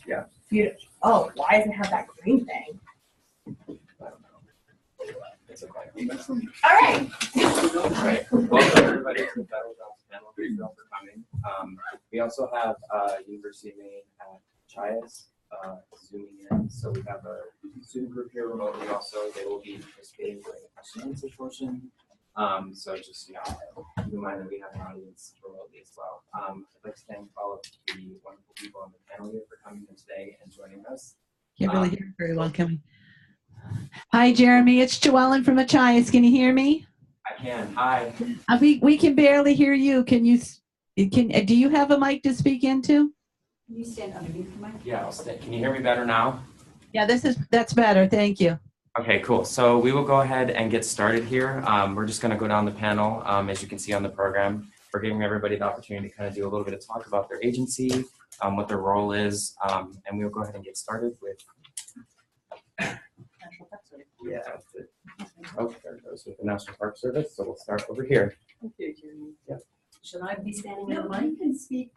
Yeah. Oh, why does it have that green thing? I don't know. It's okay. All right. Right. Welcome everybody to the Federal Jobs panel. Thank you all for coming. We also have University of Maine at Chias zooming in. So we have a student group here remotely also. They will be participating during the question and answer portion. So just keep in mind that we have an audience remotely as well. I'd like to thank all of the wonderful people on the panel here for coming in today and joining us. Can't really hear very well, can we? Hi, Jeremy. It's Joellen from Machias. Can you hear me? I can. Hi. We can barely hear you. Can you? Do you have a mic to speak into? Can you stand underneath the mic? Yeah, I'll stay. Can you hear me better now? Yeah, that's better. Thank you. Okay, cool. So we will go ahead and get started here. We're just going to go down the panel. As you can see on the program, we're giving everybody the opportunity to kind of do a little bit of talk about their agency, what their role is, and we'll go ahead and get started with. Yeah. Oh, there it goes with the National Park Service. So we'll start over here. Okay, Jeremy. Yep. Should I be standing No, in the mic? you can speak,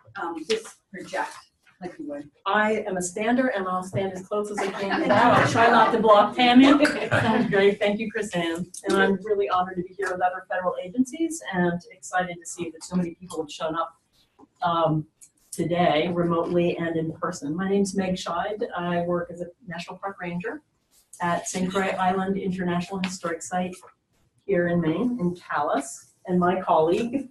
just project like you would. I am a stander and I'll stand as close as I can to that. I'll try not to block Tammy. Sounds great. Thank you, Chris-Ann. And I'm really honored to be here with other federal agencies and excited to see that so many people have shown up today, remotely and in person. My name's Meg Scheid. I work as a National Park Ranger at St. Croix Island International Historic Site here in Maine, in Calais. And my colleague,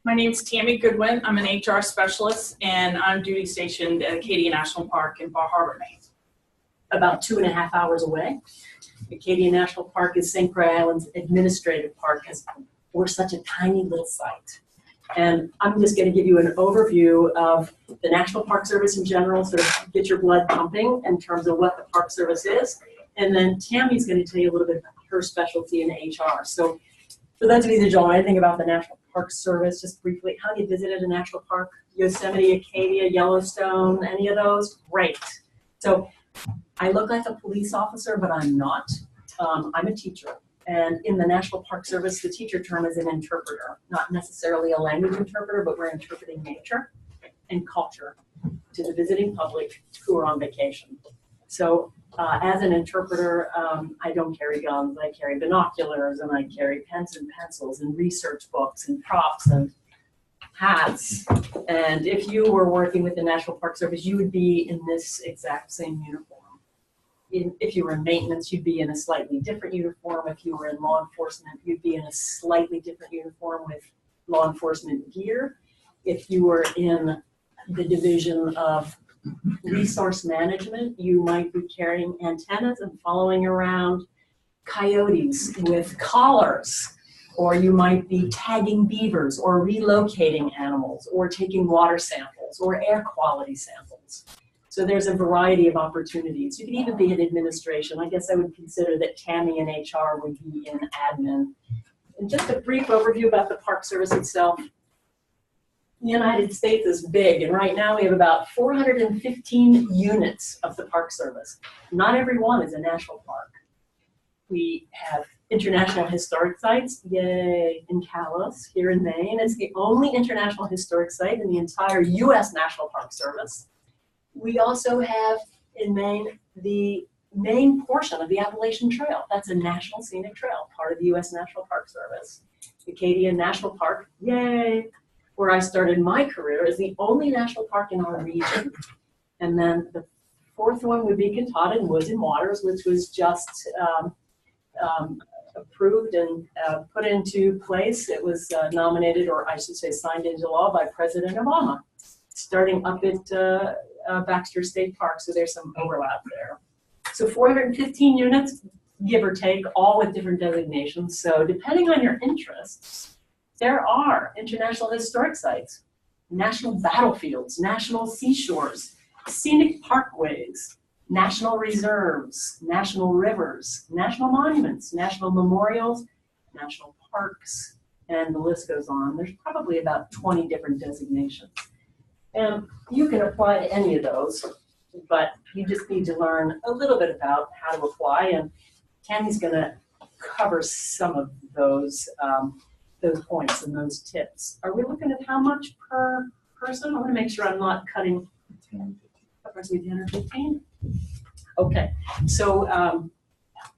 my name's Tammy Goodwin. I'm an HR specialist, and I'm duty stationed at Acadia National Park in Bar Harbor, Maine. about 2.5 hours away. Acadia National Park is St. Croix Island's administrative park because we're such a tiny little site. And I'm just going to give you an overview of the National Park Service in general, sort of get your blood pumping in terms of what the Park Service is. And then Tammy's going to tell you a little bit about her specialty in HR. So for those of you that don't know anything about the National Park Service, just briefly, have you visited a national park? Yosemite, Acadia, Yellowstone, any of those? Great. So I look like a police officer, but I'm not. I'm a teacher. And in the National Park Service, the teacher term is an interpreter, not necessarily a language interpreter, but we're interpreting nature and culture to the visiting public who are on vacation. So as an interpreter, I don't carry guns. I carry binoculars, and I carry pens and pencils and research books and props and hats. And if you were working with the National Park Service, you would be in this exact same uniform. If you were in maintenance, you'd be in a slightly different uniform. If you were in law enforcement, you'd be in a slightly different uniform with law enforcement gear. If you were in the division of resource management, you might be carrying antennas and following around coyotes with collars, or you might be tagging beavers or relocating animals or taking water samples or air quality samples. So there's a variety of opportunities. You can even be in administration. I guess I would consider that Tammy in HR would be in admin. And just a brief overview about the Park Service itself. The United States is big, and right now we have about 415 units of the Park Service. Not every one is a national park. We have international historic sites, yay, in Calais, here in Maine. It's the only international historic site in the entire U.S. National Park Service. We also have in Maine the main portion of the Appalachian Trail. That's a national scenic trail, part of the U.S. National Park Service. Acadia National Park, yay, where I started my career, is the only national park in our region. And then the fourth one would be Katahdin Woods and Waters, which was just approved and put into place. It was nominated, or I should say signed into law by President Obama, starting up at Baxter State Park, so there's some overlap there. So 415 units, give or take, all with different designations. So depending on your interests, there are international historic sites, national battlefields, national seashores, scenic parkways, national reserves, national rivers, national monuments, national memorials, national parks, and the list goes on. There's probably about 20 different designations. And you can apply to any of those, but you just need to learn a little bit about how to apply, and Tammy's going to cover some of those points and those tips. Are we looking at how much per person? I want to make sure I'm not cutting. approximately 10 or 15? Okay, so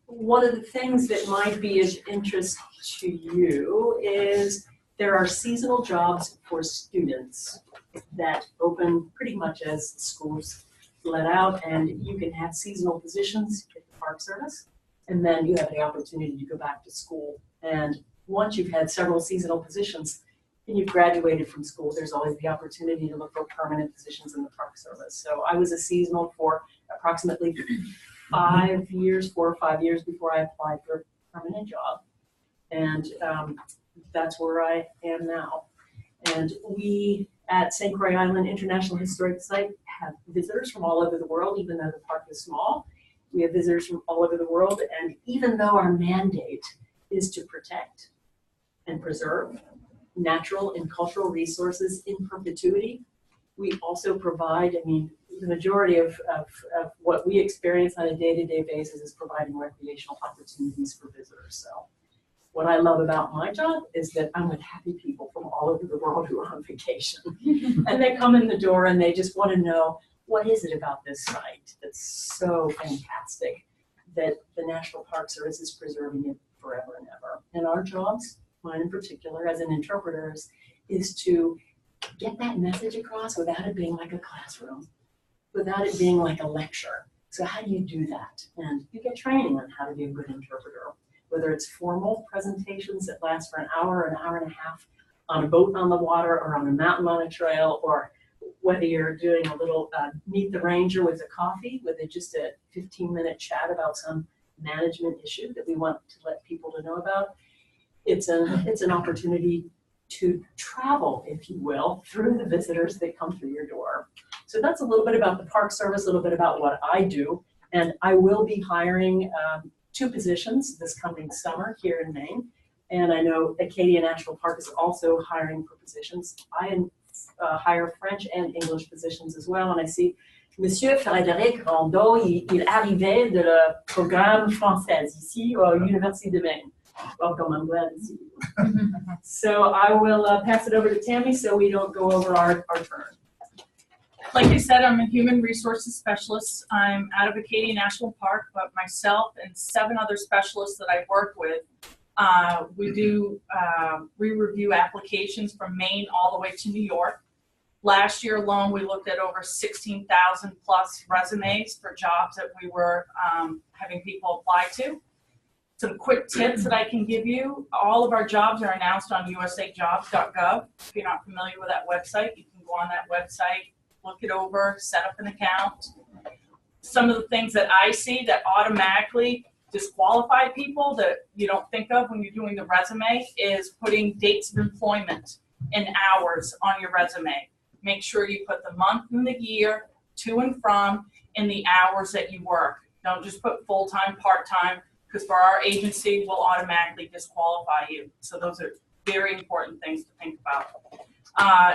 one of the things that might be of interest to you is there are seasonal jobs for students that open pretty much as schools let out, and you can have seasonal positions at the Park Service, and then you have the opportunity to go back to school. And once you've had several seasonal positions and you've graduated from school, there's always the opportunity to look for permanent positions in the Park Service. So I was a seasonal for approximately 5 years, 4 or 5 years before I applied for a permanent job. And that's where I am now. And we at St. Croix Island International Historic Site have visitors from all over the world, even though the park is small. We have visitors from all over the world, and even though our mandate is to protect and preserve natural and cultural resources in perpetuity, we also provide, I mean, the majority of what we experience on a day-to-day basis is providing recreational opportunities for visitors. So what I love about my job is that I'm with happy people from all over the world who are on vacation. And they come in the door and they just want to know, what is it about this site that's so fantastic that the National Park Service is preserving it forever and ever? And our jobs, mine in particular as an interpreter, is to get that message across without it being like a classroom, without it being like a lecture. So how do you do that? And you get training on how to be a good interpreter, whether it's formal presentations that last for an hour and a half on a boat on the water or on a mountain on a trail, or whether you're doing a little meet the ranger with a coffee, with just a 15-minute chat about some management issue that we want to let people to know about. It's an opportunity to travel, if you will, through the visitors that come through your door. So that's a little bit about the Park Service, a little bit about what I do. And I will be hiring 2 positions this coming summer here in Maine. And I know Acadia National Park is also hiring for positions. I hire French and English positions as well. And I see Monsieur Frédéric Rondeau, il arrivait de la programme française ici à l'Université de Maine. Welcome, I'm glad to see you. So I will pass it over to Tammy so we don't go over our turn. Like I said, I'm a human resources specialist. I'm out of Acadia National Park, but myself and 7 other specialists that I work with, we review applications from Maine all the way to New York. Last year alone, we looked at over 16,000 plus resumes for jobs that we were having people apply to. Some quick tips that I can give you. All of our jobs are announced on usajobs.gov. If you're not familiar with that website, you can go on that website, look it over, set up an account. Some of the things that I see that automatically disqualify people that you don't think of when you're doing the resume is putting dates of employment and hours on your resume. Make sure you put the month and the year, to and from, and the hours that you work. Don't just put full-time, part-time, because for our agency, we'll automatically disqualify you. So those are very important things to think about.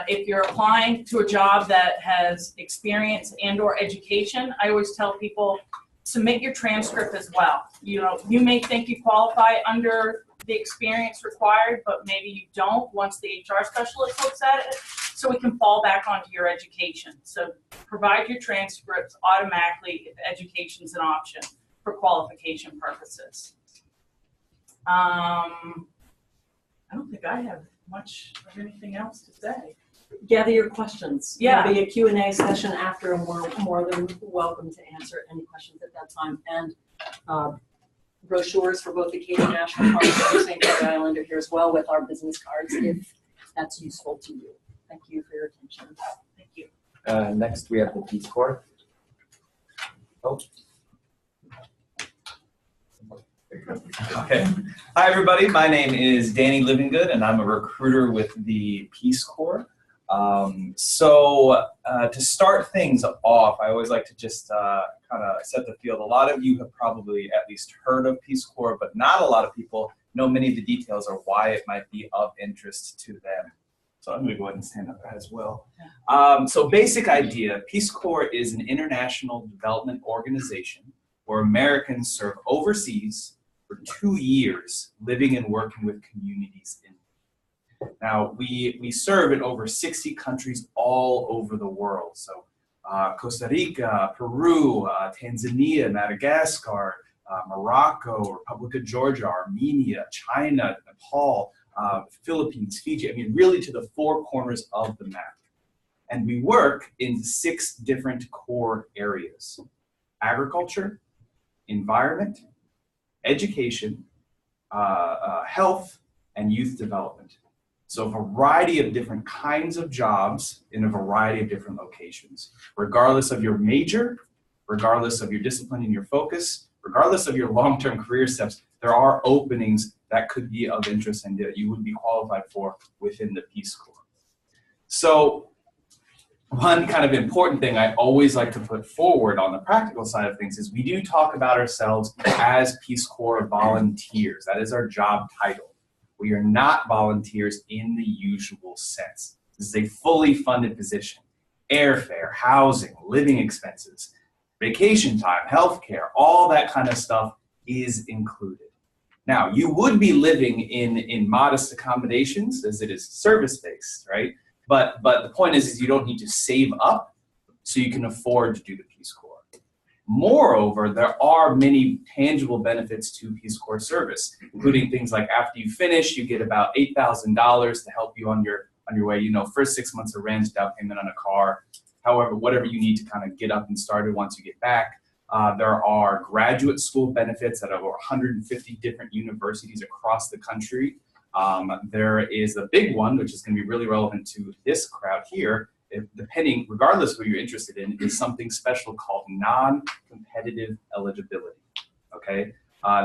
If you're applying to a job that has experience and or education, I always tell people, submit your transcript as well. You know, you may think you qualify under the experience required, but maybe you don't once the HR specialist looks at it. So we can fall back onto your education. So provide your transcripts automatically if education's an option for qualification purposes. I don't think I have much of anything else to say. Gather your questions. Yeah. There'll be a Q&A session after, and we're more than welcome to answer any questions at that time. And brochures for both Acadia National Park and St. Croix Island are here as well with our business cards if that's useful to you. Thank you for your attention. Thank you. Next, we have the Peace Corps. Oh. Okay. Hi, everybody. My name is Danny Livingood, and I'm a recruiter with the Peace Corps. To start things off, I always like to just kind of set the field. A lot of you have probably at least heard of Peace Corps, but not a lot of people know many of the details or why it might be of interest to them. So I'm going to go ahead and stand up as well. So basic idea, Peace Corps is an international development organization where Americans serve overseas for 2 years, living and working with communities in. Now, we serve in over 60 countries all over the world. So Costa Rica, Peru, Tanzania, Madagascar, Morocco, Republic of Georgia, Armenia, China, Nepal, Philippines, Fiji. I mean, really to the four corners of the map. And we work in 6 different core areas: agriculture, environment, education, health, and youth development. So a variety of different kinds of jobs in a variety of different locations. Regardless of your major, regardless of your discipline and your focus, regardless of your long-term career steps, there are openings that could be of interest and that you would be qualified for within the Peace Corps. So one kind of important thing I always like to put forward on the practical side of things is we do talk about ourselves as Peace Corps volunteers. That is our job title. We are not volunteers in the usual sense. This is a fully funded position. Airfare, housing, living expenses, vacation time, healthcare, all that kind of stuff is included. Now, you would be living in modest accommodations as it is service-based, right? But the point is you don't need to save up so you can afford to do the Peace Corps. Moreover, there are many tangible benefits to Peace Corps service, including things like after you finish, you get about $8,000 to help you on your way. You know, first 6 months of rent, down payment on a car, however, whatever you need to kind of get up and started once you get back. There are graduate school benefits at over 150 different universities across the country. There is a big one, which is going to be really relevant to this crowd here, regardless of what you're interested in, is something special called non-competitive eligibility, okay?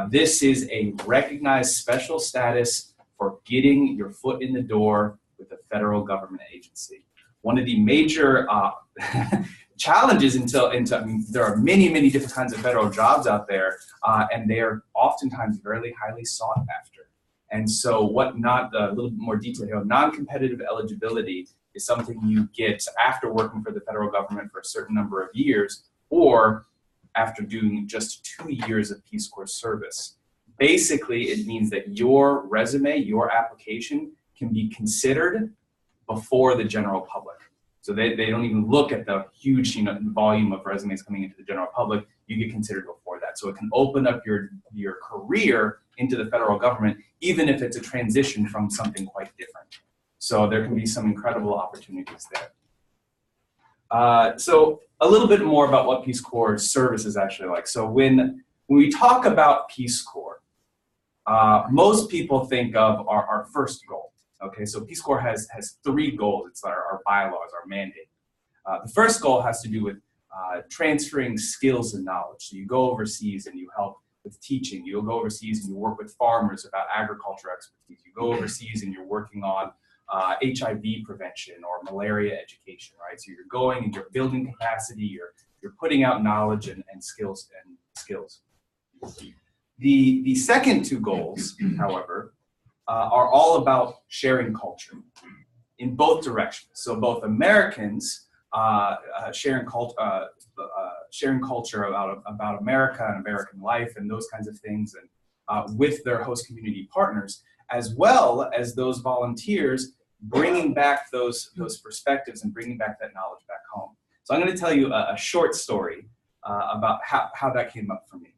This is a recognized special status for getting your foot in the door with a federal government agency. One of the major challenges I mean, there are many, many different kinds of federal jobs out there, and they are oftentimes very highly sought after. And so a little bit more detail here, non-competitive eligibility is something you get after working for the federal government for a certain number of years, or after doing just 2 years of Peace Corps service. Basically, it means that your resume, your application can be considered before the general public. So they don't even look at the huge volume of resumes coming into the general public. You get considered before that. So it can open up your career into the federal government, even if it's a transition from something quite different. So there can be some incredible opportunities there. So a little bit more about what Peace Corps service is actually like. So when we talk about Peace Corps, most people think of our first goal. Okay, so Peace Corps has 3 goals. It's our bylaws, our mandate. The first goal has to do with transferring skills and knowledge. So you go overseas and you help with teaching. You'll go overseas and you work with farmers about agriculture expertise. You go overseas and you're working on HIV prevention or malaria education, right? So you're going and you're building capacity, you're putting out knowledge and skills. The second 2 goals, however, are all about sharing culture in both directions. So both Americans sharing culture about America and American life and those kinds of things, and with their host community partners, as well as those volunteers bringing back those perspectives and bringing back that knowledge back home. So I'm going to tell you a short story about how that came up for me.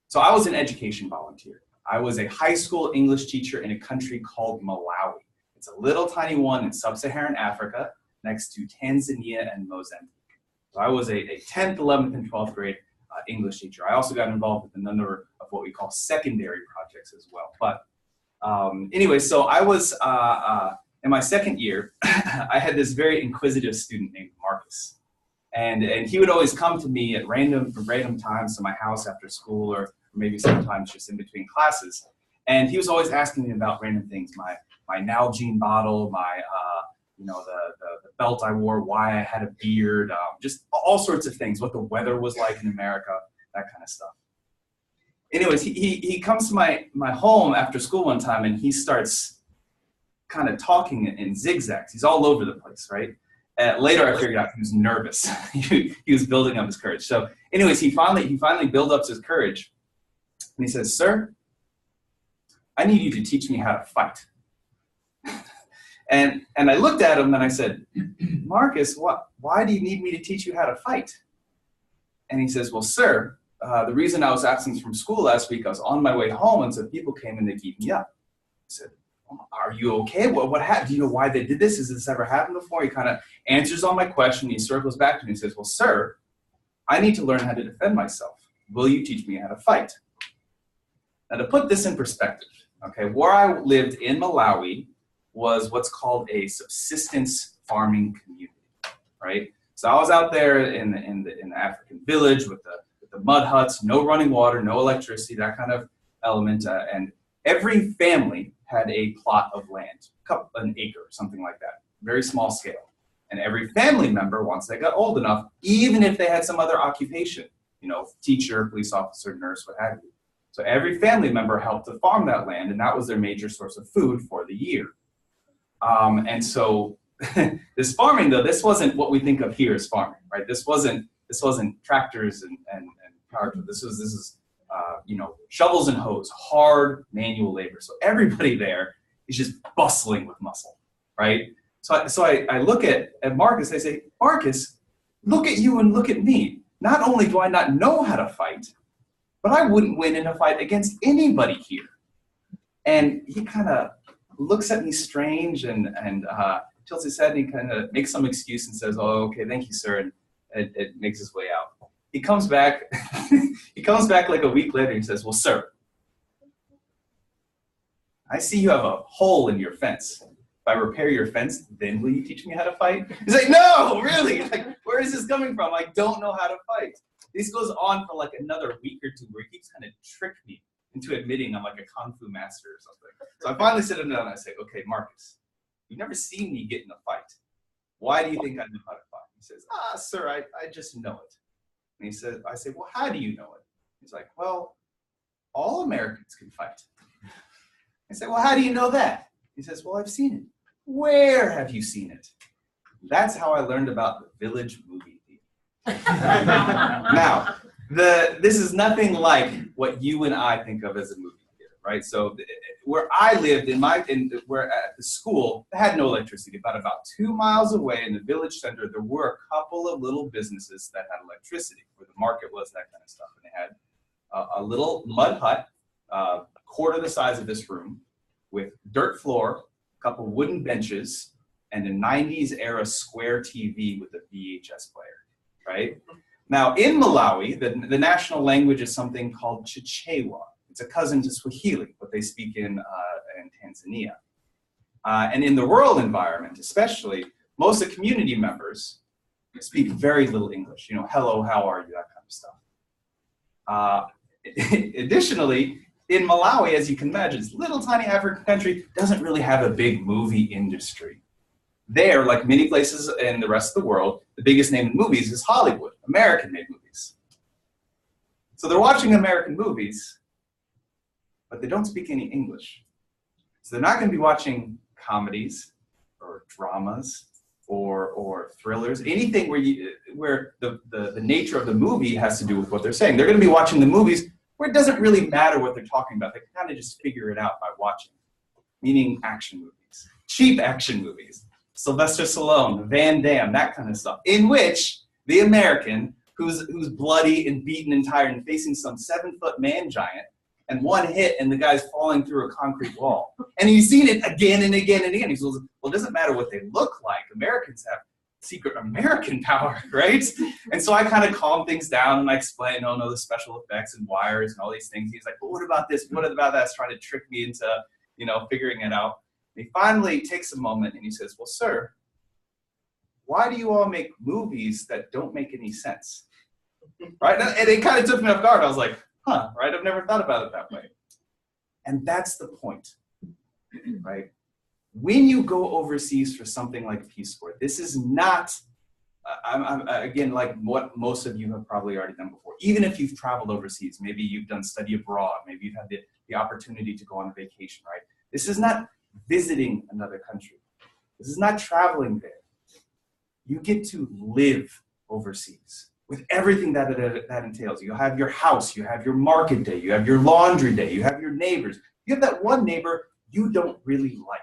So I was an education volunteer. I was a high school English teacher in a country called Malawi. It's a little tiny one in sub-Saharan Africa next to Tanzania and Mozambique. So I was a 10th, 11th, and 12th grade English teacher. I also got involved with a number of what we call secondary projects as well. But anyway, so I was, in my second year, I had this very inquisitive student named Marcus. And he would always come to me at random times to my house after school, or maybe sometimes just in between classes. And he was always asking me about random things, my Nalgene bottle, the belt I wore, why I had a beard, just all sorts of things, what the weather was like in America, that kind of stuff. Anyways, he comes to my home after school one time and he starts kind of talking in zigzags. He's all over the place, right? Later I figured out he was nervous. he was building up his courage. So anyways, he finally built up his courage. And he says, "Sir, I need you to teach me how to fight." And I looked at him and I said, Marcus, why do you need me to teach you how to fight? And he says, well, sir, the reason I was absent from school last week, I was on my way home and some people came and they beat me up. I said, are you okay? What happened? Do you know why they did this? Has this ever happened before? He kind of answers on my question. He circles back to me and says, well, sir, I need to learn how to defend myself. Will you teach me how to fight? Now, to put this in perspective, okay, where I lived in Malawi was what's called a subsistence farming community, right? So I was out there in the African village with the mud huts, no running water, no electricity, that kind of element, and every family had a plot of land, an acre, something like that, very small scale. And every family member, once they got old enough, even if they had some other occupation, teacher, police officer, nurse, what have you. So every family member helped to farm that land, and that was their major source of food for the year. And so this farming, though, this wasn't what we think of here as farming, right? This wasn't tractors and power tools. This is shovels and hoes, hard manual labor. So everybody there is just bustling with muscle, right? So I look at Marcus, I say, Marcus, look at you and look at me. Not only do I not know how to fight, but I wouldn't win in a fight against anybody here. And he kind of looks at me strange and tilts his head and he kind of makes some excuse and says, oh, okay, thank you, sir, and it makes his way out. He comes back, like a week later and he says, well, sir, I see you have a hole in your fence. If I repair your fence, then will you teach me how to fight? He's like, no, really? Like, where is this coming from? I don't know how to fight. This goes on for like another week or two where he keeps kind of tricking me into admitting I'm like a kung fu master or something. So I finally sit him down and I say, okay, Marcus, you've never seen me get in a fight. Why do you think I know how to fight? He says, sir, I just know it. And I say, well, how do you know it? He's like, well, all Americans can fight. I say, well, how do you know that? He says, well, I've seen it. Where have you seen it? That's how I learned about the Village movie theater. Now, this is nothing like what you and I think of as a movie theater, right? So where I lived where at the school, they had no electricity, but about 2 miles away in the village center, there were a couple of little businesses that had electricity, where the market was, that kind of stuff. And they had a little mud hut, quarter the size of this room, with dirt floor, a couple wooden benches, and a 90s era square TV with a VHS player, right? Now in Malawi, the national language is something called Chichewa. It's a cousin to Swahili, but they speak in Tanzania. And in the rural environment, especially, most of the community members speak very little English. Hello, how are you, that kind of stuff. Additionally, in Malawi, as you can imagine, it's a little tiny African country, doesn't really have a big movie industry. There, like many places in the rest of the world, the biggest name in movies is Hollywood, American-made movies. So they're watching American movies, but they don't speak any English. So they're not going to be watching comedies or dramas or thrillers, anything where the nature of the movie has to do with what they're saying. They're going to be watching the movies where it doesn't really matter what they're talking about. They can kind of just figure it out by watching, meaning action movies, cheap action movies. Sylvester Stallone, Van Damme, that kind of stuff, in which the American, who's bloody and beaten and tired and facing some 7-foot man giant, and one hit and the guy's falling through a concrete wall. And he's seen it again and again and again. He goes, well, it doesn't matter what they look like. Americans have secret American power, right? And so I kind of calm things down and I explain, oh no, the special effects and wires and all these things. He's like, well, what about this? What about that? He's trying to trick me into, figuring it out. And he finally takes a moment and he says, well, sir, why do you all make movies that don't make any sense? Right? And it kind of took me off guard. I was like, huh, right? I've never thought about it that way. And that's the point, right? When you go overseas for something like Peace Corps, this is not, again, like what most of you have probably already done before. Even if you've traveled overseas, maybe you've done study abroad, maybe you've had the opportunity to go on a vacation, right? This is not visiting another country. This is not traveling there. You get to live overseas with everything that entails. You have your house, you have your market day, you have your laundry day, you have your neighbors. You have that one neighbor you don't really like,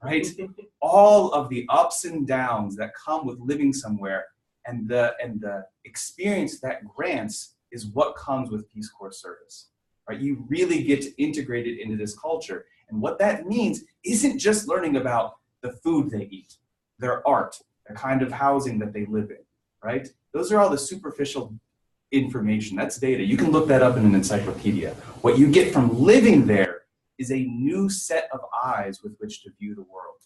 right? All of the ups and downs that come with living somewhere, and the experience that grants is what comes with Peace Corps service, right? You really get to integrate it into this culture. And what that means isn't just learning about the food they eat, their art, the kind of housing that they live in, right? Those are all the superficial information. That's data. You can look that up in an encyclopedia. What you get from living there is a new set of eyes with which to view the world.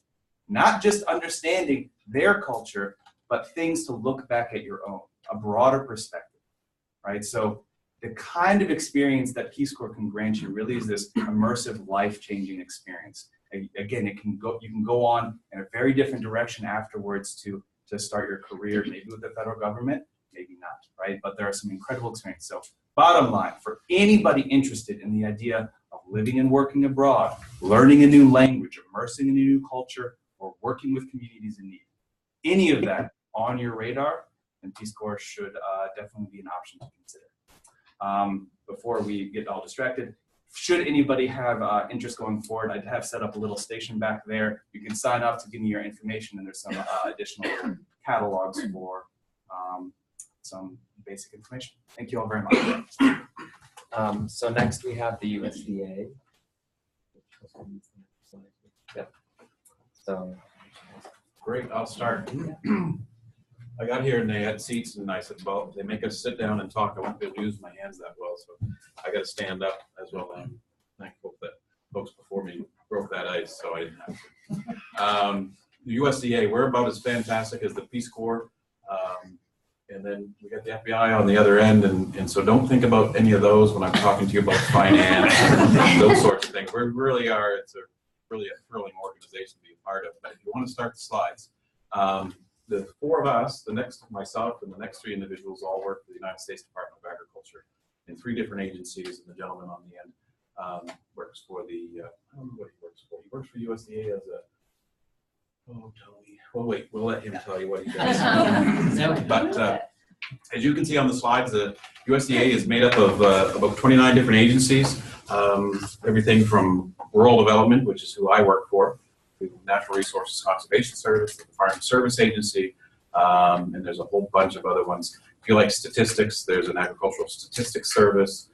Not just understanding their culture, but things to look back at your own, a broader perspective, right? So the kind of experience that Peace Corps can grant you really is this immersive, life-changing experience. Again, you can go on in a very different direction afterwards to start your career, maybe with the federal government, maybe not, right? But there are some incredible experiences. So bottom line, for anybody interested in the idea of living and working abroad, learning a new language, immersing in a new culture, or working with communities in need, any of that on your radar, then Peace Corps should definitely be an option to consider. Before we get all distracted, should anybody have interest going forward, I'd have set up a little station back there. You can sign up to give me your information, and there's some additional catalogs for some basic information. Thank you all very much. So next we have the USDA. Yep. So Great, I'll start. I got here and they had seats and I said, well, they make us sit down and talk. I won't be able to use my hands that well, so I got to stand up as well. I'm thankful that folks before me broke that ice, so I didn't have to. The USDA, we're about as fantastic as the Peace Corps. And then we got the FBI on the other end, and so don't think about any of those when I'm talking to you about finance and those sorts of things. We really are, it's really a thrilling organization to be a part of. But if you want to start the slides, the four of us, myself and the next three individuals all work for the United States Department of Agriculture in 3 different agencies, and the gentleman on the end works for the, I don't know what he works for. He works for USDA as a, oh, Tony. Well, wait, we'll let him tell you what he does. But as you can see on the slides, the USDA is made up of about 29 different agencies, everything from rural development, which is who I work for, to Natural Resources Conservation Service, the Farm Service Agency, and there's a whole bunch of other ones. If you like statistics, there's an Agricultural Statistics Service,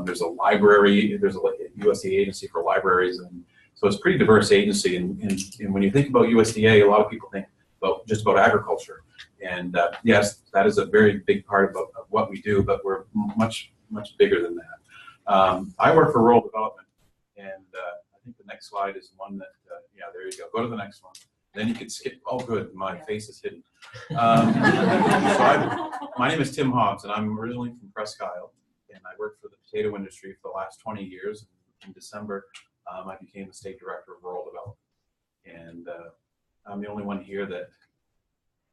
there's a library, there's a USDA agency for libraries, and so it's a pretty diverse agency. And when you think about USDA, a lot of people think just about agriculture. And yes, that is a very big part of what we do, but we're much, much bigger than that. I work for rural development, and I think the next slide is one that, yeah, there you go. Go to the next one. Then you can skip. Oh, good. My face is hidden. My name is Tim Hobbs, and I'm originally from Presque Isle, and I worked for the potato industry for the last 20 years. In December, I became the state director of rural development, and I'm the only one here that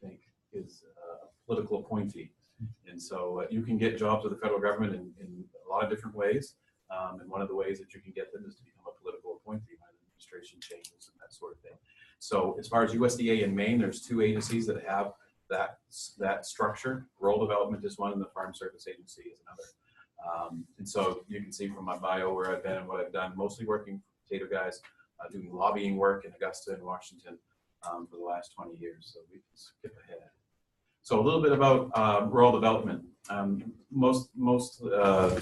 I think is a political appointee. And so you can get jobs with the federal government in a lot of different ways. And one of the ways that you can get them is to become a political appointee when the administration changes and that sort of thing. So as far as USDA in Maine, there's 2 agencies that have that structure. Rural development is one, and the Farm Service Agency is another. And so you can see from my bio where I've been and what I've done, mostly working for potato guys, doing lobbying work in Augusta and Washington for the last 20 years. So we can skip ahead. So a little bit about rural development. Most of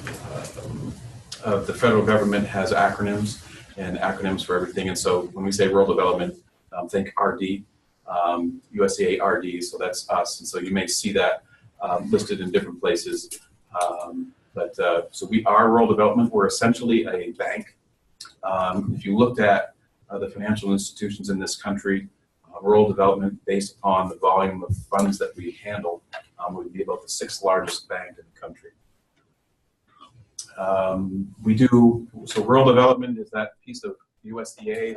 the federal government has acronyms and acronyms for everything. And so when we say rural development, think RD, USDA RD, so that's us. And so you may see that listed in different places. So we are rural development. We're essentially a bank. If you looked at the financial institutions in this country, rural development, based upon the volume of funds that we handle, would be about the 6th largest bank in the country. So rural development is that piece of USDA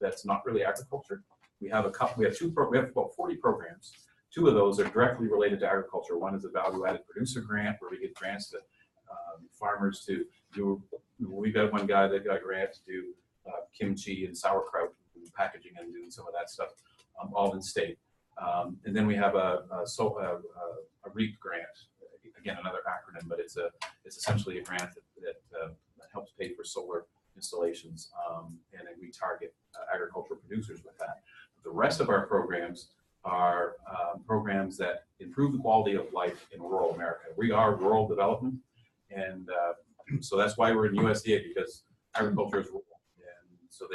that's not really agriculture. We have about 40 programs. 2 of those are directly related to agriculture. One is a value-added producer grant, where we get grants to farmers to do. We got one guy that got a grant to do kimchi and sauerkraut, packaging and doing some of that stuff, all in state. And then we have a REAP grant, again another acronym, but it's essentially a grant that helps pay for solar installations, and then we target agricultural producers rest of our programs are programs that improve the quality of life in rural America. We are rural development, and so that's why we're in USDA, because agriculture is rural, and so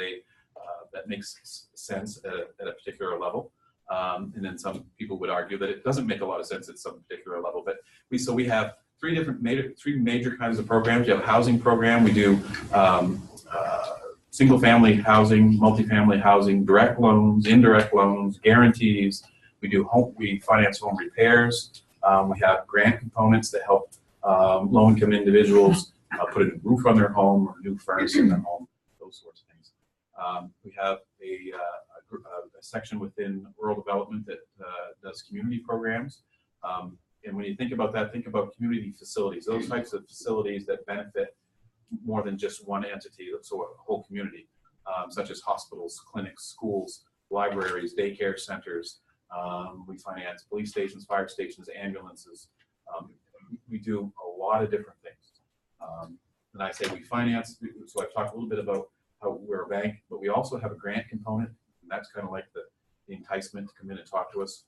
that makes sense at a particular level. And then some people would argue that it doesn't make a lot of sense at some particular level. But we have three major kinds of programs. You have a housing program. We do single-family housing, multifamily housing, direct loans, indirect loans, guarantees. We finance home repairs. We have grant components that help low-income individuals put a new roof on their home or a new furnace in their home, those sorts of things. We have a section within rural development that does community programs. And when you think about that, think about community facilities, those types of facilities that benefit more than just one entity, so a whole community, such as hospitals, clinics, schools, libraries, daycare centers. We finance police stations, fire stations, ambulances. We do a lot of different things. And I say we finance, so I've talked a little bit about how we're a bank, but we also have a grant component, and that's kind of like the enticement to come in and talk to us.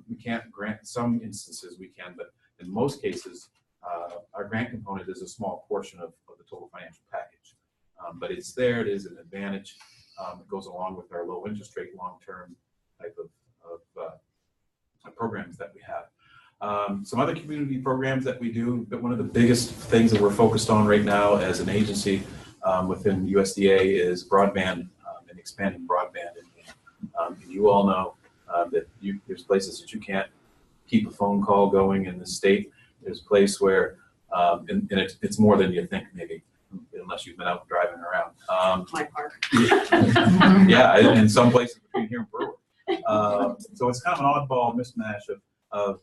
We can't grant, some instances we can, but in most cases, our grant component is a small portion of the total financial package. But it's there, it is an advantage. It goes along with our low interest rate, long-term type of programs that we have. Some other community programs that we do, but one of the biggest things that we're focused on right now as an agency within USDA is broadband and expanding broadband. And you all know that there's places that you can't keep a phone call going in the state. There's a place where, and it's more than you think maybe, unless you've been out driving around. My park. Yeah, in some places between here and Berwick. So it's kind of an oddball mismatch of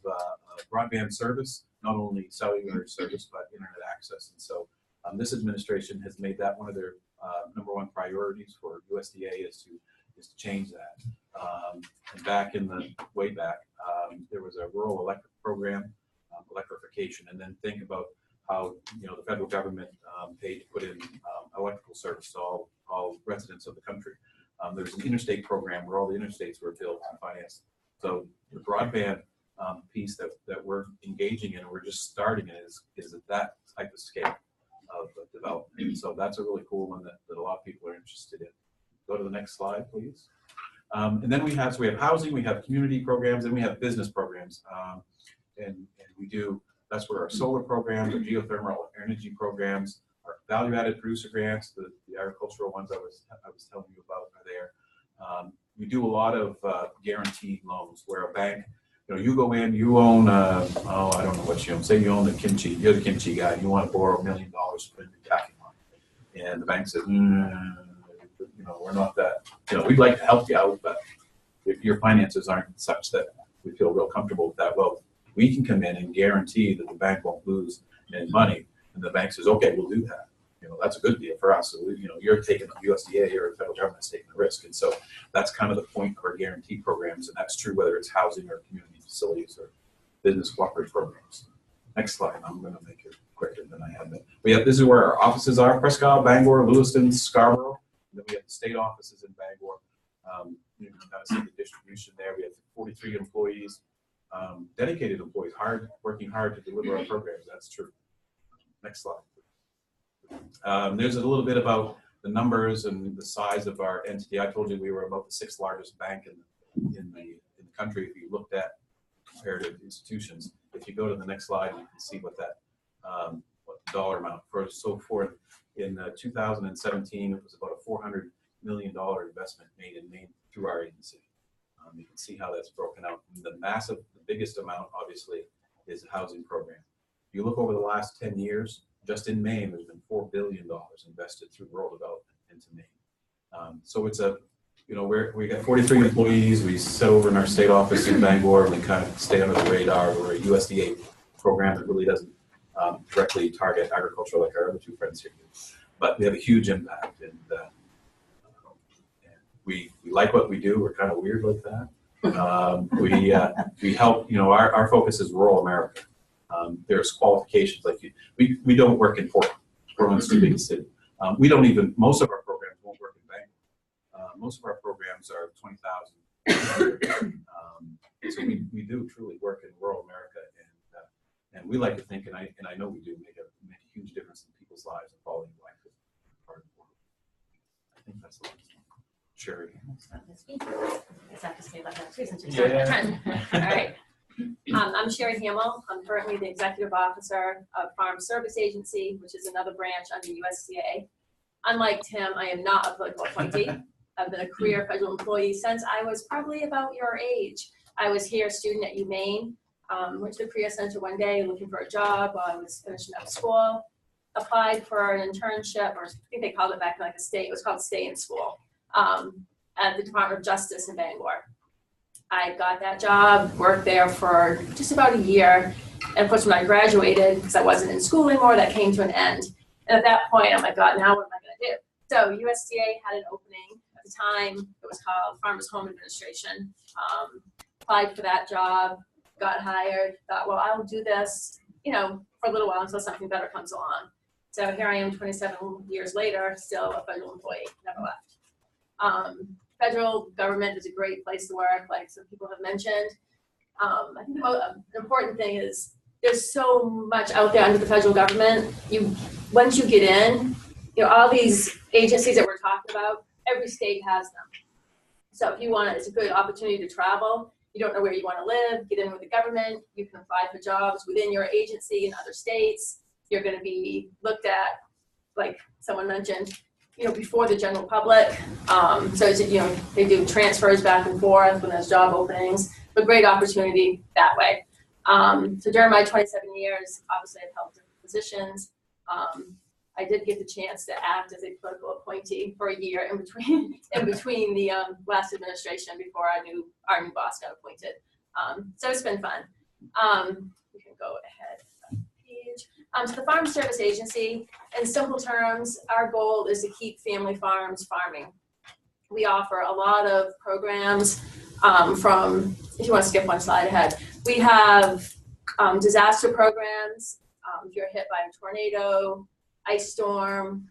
broadband service, not only cellular service, but internet access. And so this administration has made that one of their #1 priorities for USDA is to change that. And back in the way back, there was a rural electric program, electrification, and then think about how the federal government paid to put in electrical service to all residents of the country. There's an interstate program where all the interstates were built and financed. So the broadband piece that we're engaging in, and we're just starting in, is at that type of scale of development. So that's a really cool one that a lot of people are interested in. Go to the next slide, please. And then we have housing, we have community programs, and we have business programs. And we do, that's where our solar programs, our geothermal energy programs, our value-added producer grants, the agricultural ones I was telling you about are there. We do a lot of guaranteed loans where a bank, you go in, you own, I don't know what you own. Say you own the kimchi, you're the kimchi guy, and you want to borrow $1 million to put in your packing line. And the bank says, we're not that, we'd like to help you out, but if your finances aren't such that we feel real comfortable with that, well, we can come in and guarantee that the bank won't lose any money. And the bank says, okay, we'll do that. That's a good deal for us. So, you're taking the USDA or the federal government's taking the risk. And so that's kind of the point of our guarantee programs. And that's true whether it's housing or community facilities or business cooperative programs. Next slide. I'm going to make it quicker than I have been. This is where our offices are: Prescott, Bangor, Lewiston, Scarborough. And then we have the state offices in Bangor. You can kind of see the distribution there. We have 43 employees, dedicated employees, working hard to deliver our programs. That's true. Next slide. There's a little bit about the numbers and the size of our entity. I told you we were about the 6th largest bank in the country if you looked at comparative institutions. If you go to the next slide, you can see what that what the dollar amount for. So for in 2017, it was about a $400 million investment made in Maine through our agency. You can see how that's broken out. And the biggest amount, obviously, is the housing program. If you look over the last 10 years, just in Maine, there's been $4 billion invested through rural development into Maine. So it's we got 43 employees. We sit over in our state office in Bangor. We kind of stay under the radar. We're a USDA program that really doesn't directly target agriculture like our other two friends here do. But we have a huge impact, and we like what we do. We're kind of weird like that. We help. Our focus is rural America. There's qualifications like we don't work in Portland. Portland's too big a city. Most of our programs won't work in Bangor. Most of our programs are 20,000 So we do truly work in rural America, and we like to think, and I know we do make a huge difference in people's lives and quality of life. Is part of the work. I think that's the last one. Sherry. It's have to stay like that too, since you're starting. All right. I'm Sherry Hamill. I'm currently the Executive Officer of Farm Service Agency, which is another branch under USDA. Unlike Tim, I am not a political appointee. I've been a career federal employee since I was probably about your age. I was here, a student at UMaine. Went to the Career Center one day looking for a job while I was finishing up school. Applied for an internship, or I think they called it back like a state. It was called Stay in School at the Department of Justice in Bangor. I got that job, worked there for just about a year. And of course, when I graduated, because I wasn't in school anymore, that came to an end. And at that point, I'm like, God, now what am I going to do? So USDA had an opening at the time. It was called Farmers Home Administration. Applied for that job, got hired, thought, well, I'll do this, for a little while until something better comes along. So here I am 27 years later, still a federal employee, never left. Federal government is a great place to work, like some people have mentioned. I think the most important thing is there's so much out there under the federal government. Once you get in, all these agencies that we're talking about, every state has them. So if you want, it's a good opportunity to travel. You don't know where you want to live, get in with the government. You can apply for jobs within your agency in other states. You're going to be looked at, like someone mentioned, before the general public. So it's, they do transfers back and forth when there's job openings, but great opportunity that way. So during my 27 years, obviously I've held different positions. I did get the chance to act as a political appointee for a year in between the last administration before our new boss got appointed. So it's been fun. We can go ahead a page. So the Farm Service Agency, in simple terms, our goal is to keep family farms farming. We offer a lot of programs from, if you want to skip one slide ahead, we have disaster programs. If you're hit by a tornado, ice storm,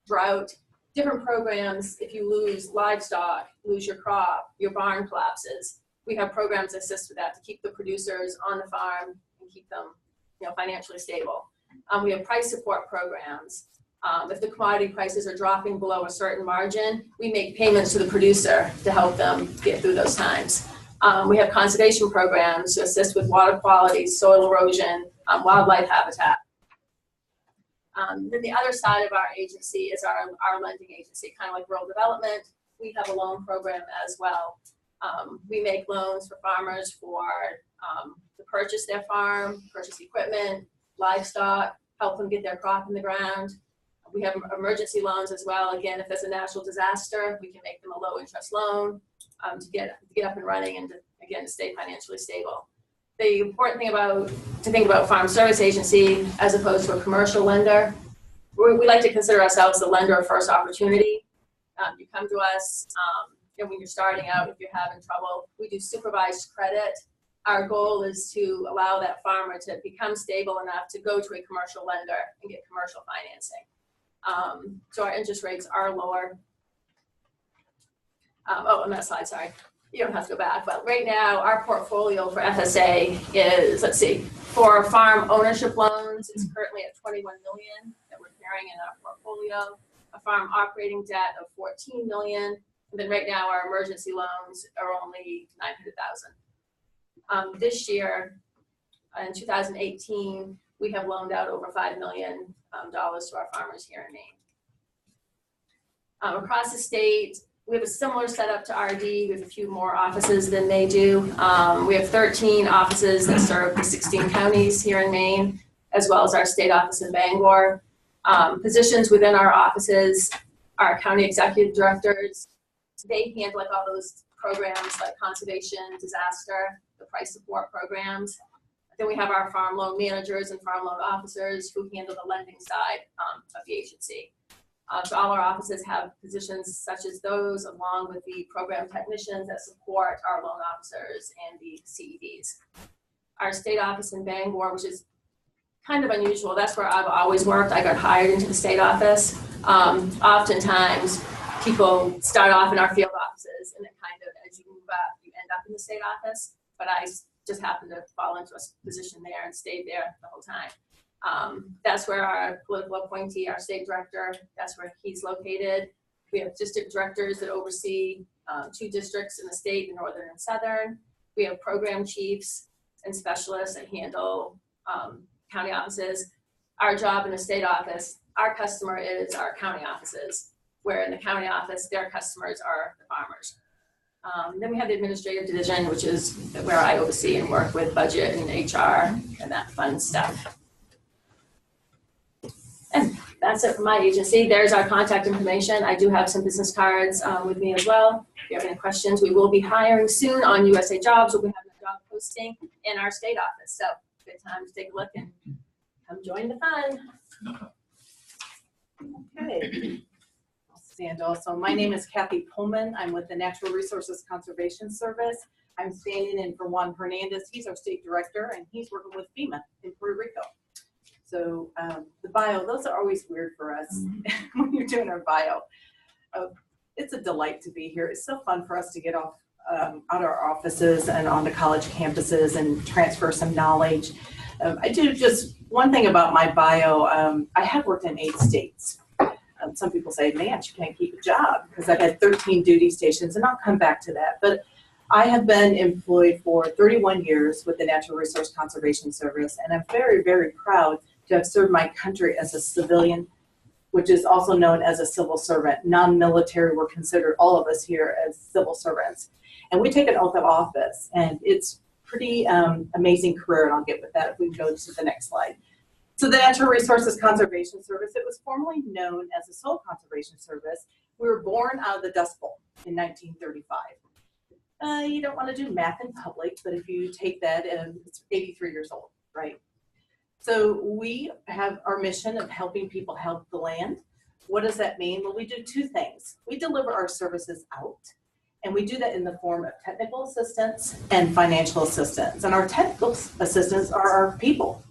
drought, different programs. If you lose livestock, lose your crop, your barn collapses, we have programs that assist with that to keep the producers on the farm and keep them financially stable. We have price support programs. If the commodity prices are dropping below a certain margin, we make payments to the producer to help them get through those times. We have conservation programs to assist with water quality, soil erosion, wildlife habitat. Then the other side of our agency is our lending agency, kind of like rural development. We have a loan program as well. We make loans for farmers to purchase their farm, purchase equipment, livestock, help them get their crop in the ground. We have emergency loans as well. Again, if there's a natural disaster, we can make them a low interest loan to get up and running and to stay financially stable. The important thing to think about Farm Service Agency as opposed to a commercial lender, we like to consider ourselves the lender of first opportunity. You come to us when you're starting out, if you're having trouble, we do supervised credit. Our goal is to allow that farmer to become stable enough to go to a commercial lender and get commercial financing. So our interest rates are lower. On that slide, sorry. You don't have to go back, but right now our portfolio for FSA is, let's see, for farm ownership loans, it's currently at 21 million that we're carrying in our portfolio. A farm operating debt of 14 million, and then right now our emergency loans are only 900,000. This year, in 2018, we have loaned out over $5 million to our farmers here in Maine. Across the state, we have a similar setup to RD. We have a few more offices than they do. We have 13 offices that serve the 16 counties here in Maine, as well as our state office in Bangor. Positions within our offices are county executive directors. They handle like all those programs like conservation, disaster, the price support programs. Then we have our farm loan managers and farm loan officers who handle the lending side of the agency. So all our offices have positions such as those, along with the program technicians that support our loan officers and the CEDs. Our state office in Bangor, which is kind of unusual, that's where I've always worked. I got hired into the state office. Oftentimes, people start off in our field offices and then you end up in the state office, but I just happened to fall into a position there and stayed there the whole time. That's where our political appointee, our state director, that's where he's located. We have district directors that oversee 2 districts in the state, the northern and southern. We have program chiefs and specialists that handle county offices. Our job in the state office, our customer is our county offices, where in the county office, their customers are the farmers. Then we have the administrative division, which is where I oversee and work with budget and HR and that fun stuff. And that's it for my agency. There's our contact information. I do have some business cards with me as well. If you have any questions, we will be hiring soon on USA Jobs. We'll be having a job posting in our state office. So good time to take a look and come join the fun. Okay. I'll stand also. My name is Kathy Pullman. I'm with the Natural Resources Conservation Service. I'm standing in for Juan Hernandez. He's our state director, and he's working with FEMA in Puerto Rico. So the bio, those are always weird for us when you're doing our bio. It's a delight to be here. It's so fun for us to get off out of our offices and on the college campuses and transfer some knowledge. I do just one thing about my bio. I have worked in 8 states. Some people say, man, she can't keep a job because I've had 13 duty stations, and I'll come back to that. But I have been employed for 31 years with the Natural Resource Conservation Service, and I'm very, very proud to have served my country as a civilian, which is also known as a civil servant. Non-military, we're considered, all of us here, as civil servants. And we take an oath of office, and it's pretty amazing career, and I'll get with that if we go to the next slide. So the Natural Resources Conservation Service, it was formerly known as the Soil Conservation Service. We were born out of the Dust Bowl in 1935. You don't want to do math in public, but if you take that, it's 83 years old, right? So we have our mission of helping people help the land. What does that mean? Well, we do 2 things. We deliver our services out, and we do that in the form of technical assistance and financial assistance. And our technical assistants are our people.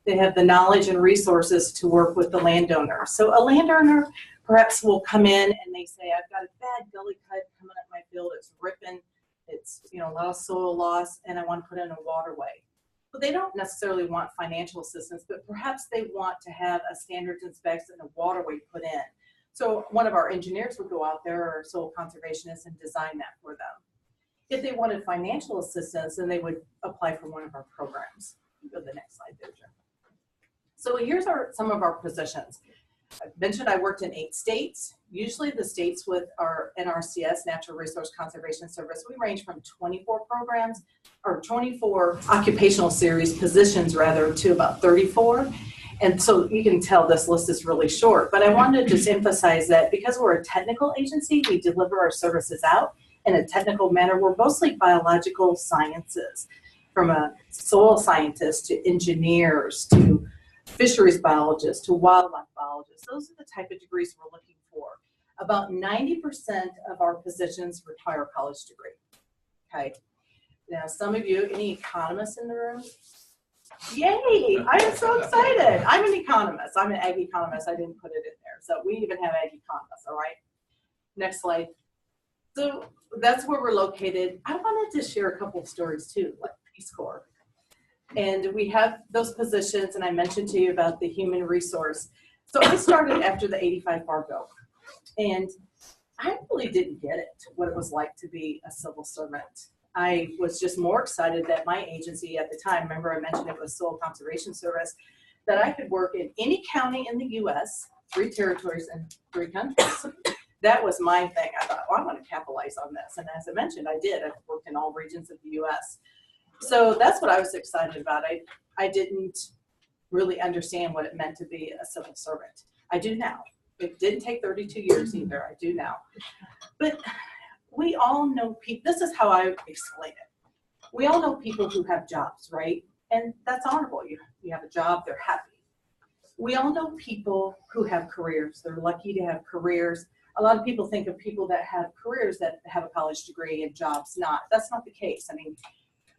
They have the knowledge and resources to work with the landowner. So a landowner perhaps will come in and they say, I've got a bad gully cut coming up my field. It's ripping. It's, a lot of soil loss, and I want to put in a waterway. But they don't necessarily want financial assistance, but perhaps they want to have a standards inspection and a waterway put in. So one of our engineers would go out there, or soil conservationists, and design that for them. If they wanted financial assistance, then they would apply for one of our programs. Go to the next slide there, Jim. So here's some of our positions. I mentioned I worked in 8 states. Usually the states with our NRCS, Natural Resource Conservation Service, we range from 24 programs, or 24 occupational series positions rather, to about 34. And so you can tell this list is really short, but I wanted to just emphasize that because we're a technical agency, we deliver our services out in a technical manner. We're mostly biological sciences, from a soil scientist to engineers to fisheries biologists to wildlife biologists. Those are the type of degrees we're looking for. About 90% of our positions require a college degree. Okay. Now, some of you, any economists in the room? Yay! I am so excited. I'm an economist. I'm an ag economist. I didn't put it in there. So we even have ag economists, all right? Next slide. So that's where we're located. I wanted to share a couple of stories too, like Peace Corps. And we have those positions, and I mentioned to you about the human resource. So I started after the 85 bar bill, and I really didn't get it, what it was like to be a civil servant. I was just more excited that my agency at the time, remember I mentioned it was Soil Conservation Service, that I could work in any county in the U.S., 3 territories and 3 countries. That was my thing. I thought, well, I want to capitalize on this. And as I mentioned, I did. I've worked in all regions of the U.S. So that's what I was excited about. I didn't really understand what it meant to be a civil servant. I do now. It didn't take 32 years either. I do now. But we all know people. This is how I explain it. We all know people who have jobs, right? And that's honorable. You have a job, they're happy. We all know people who have careers. They're lucky to have careers. A lot of people think of people that have careers that have a college degree and jobs not. That's not the case. I mean,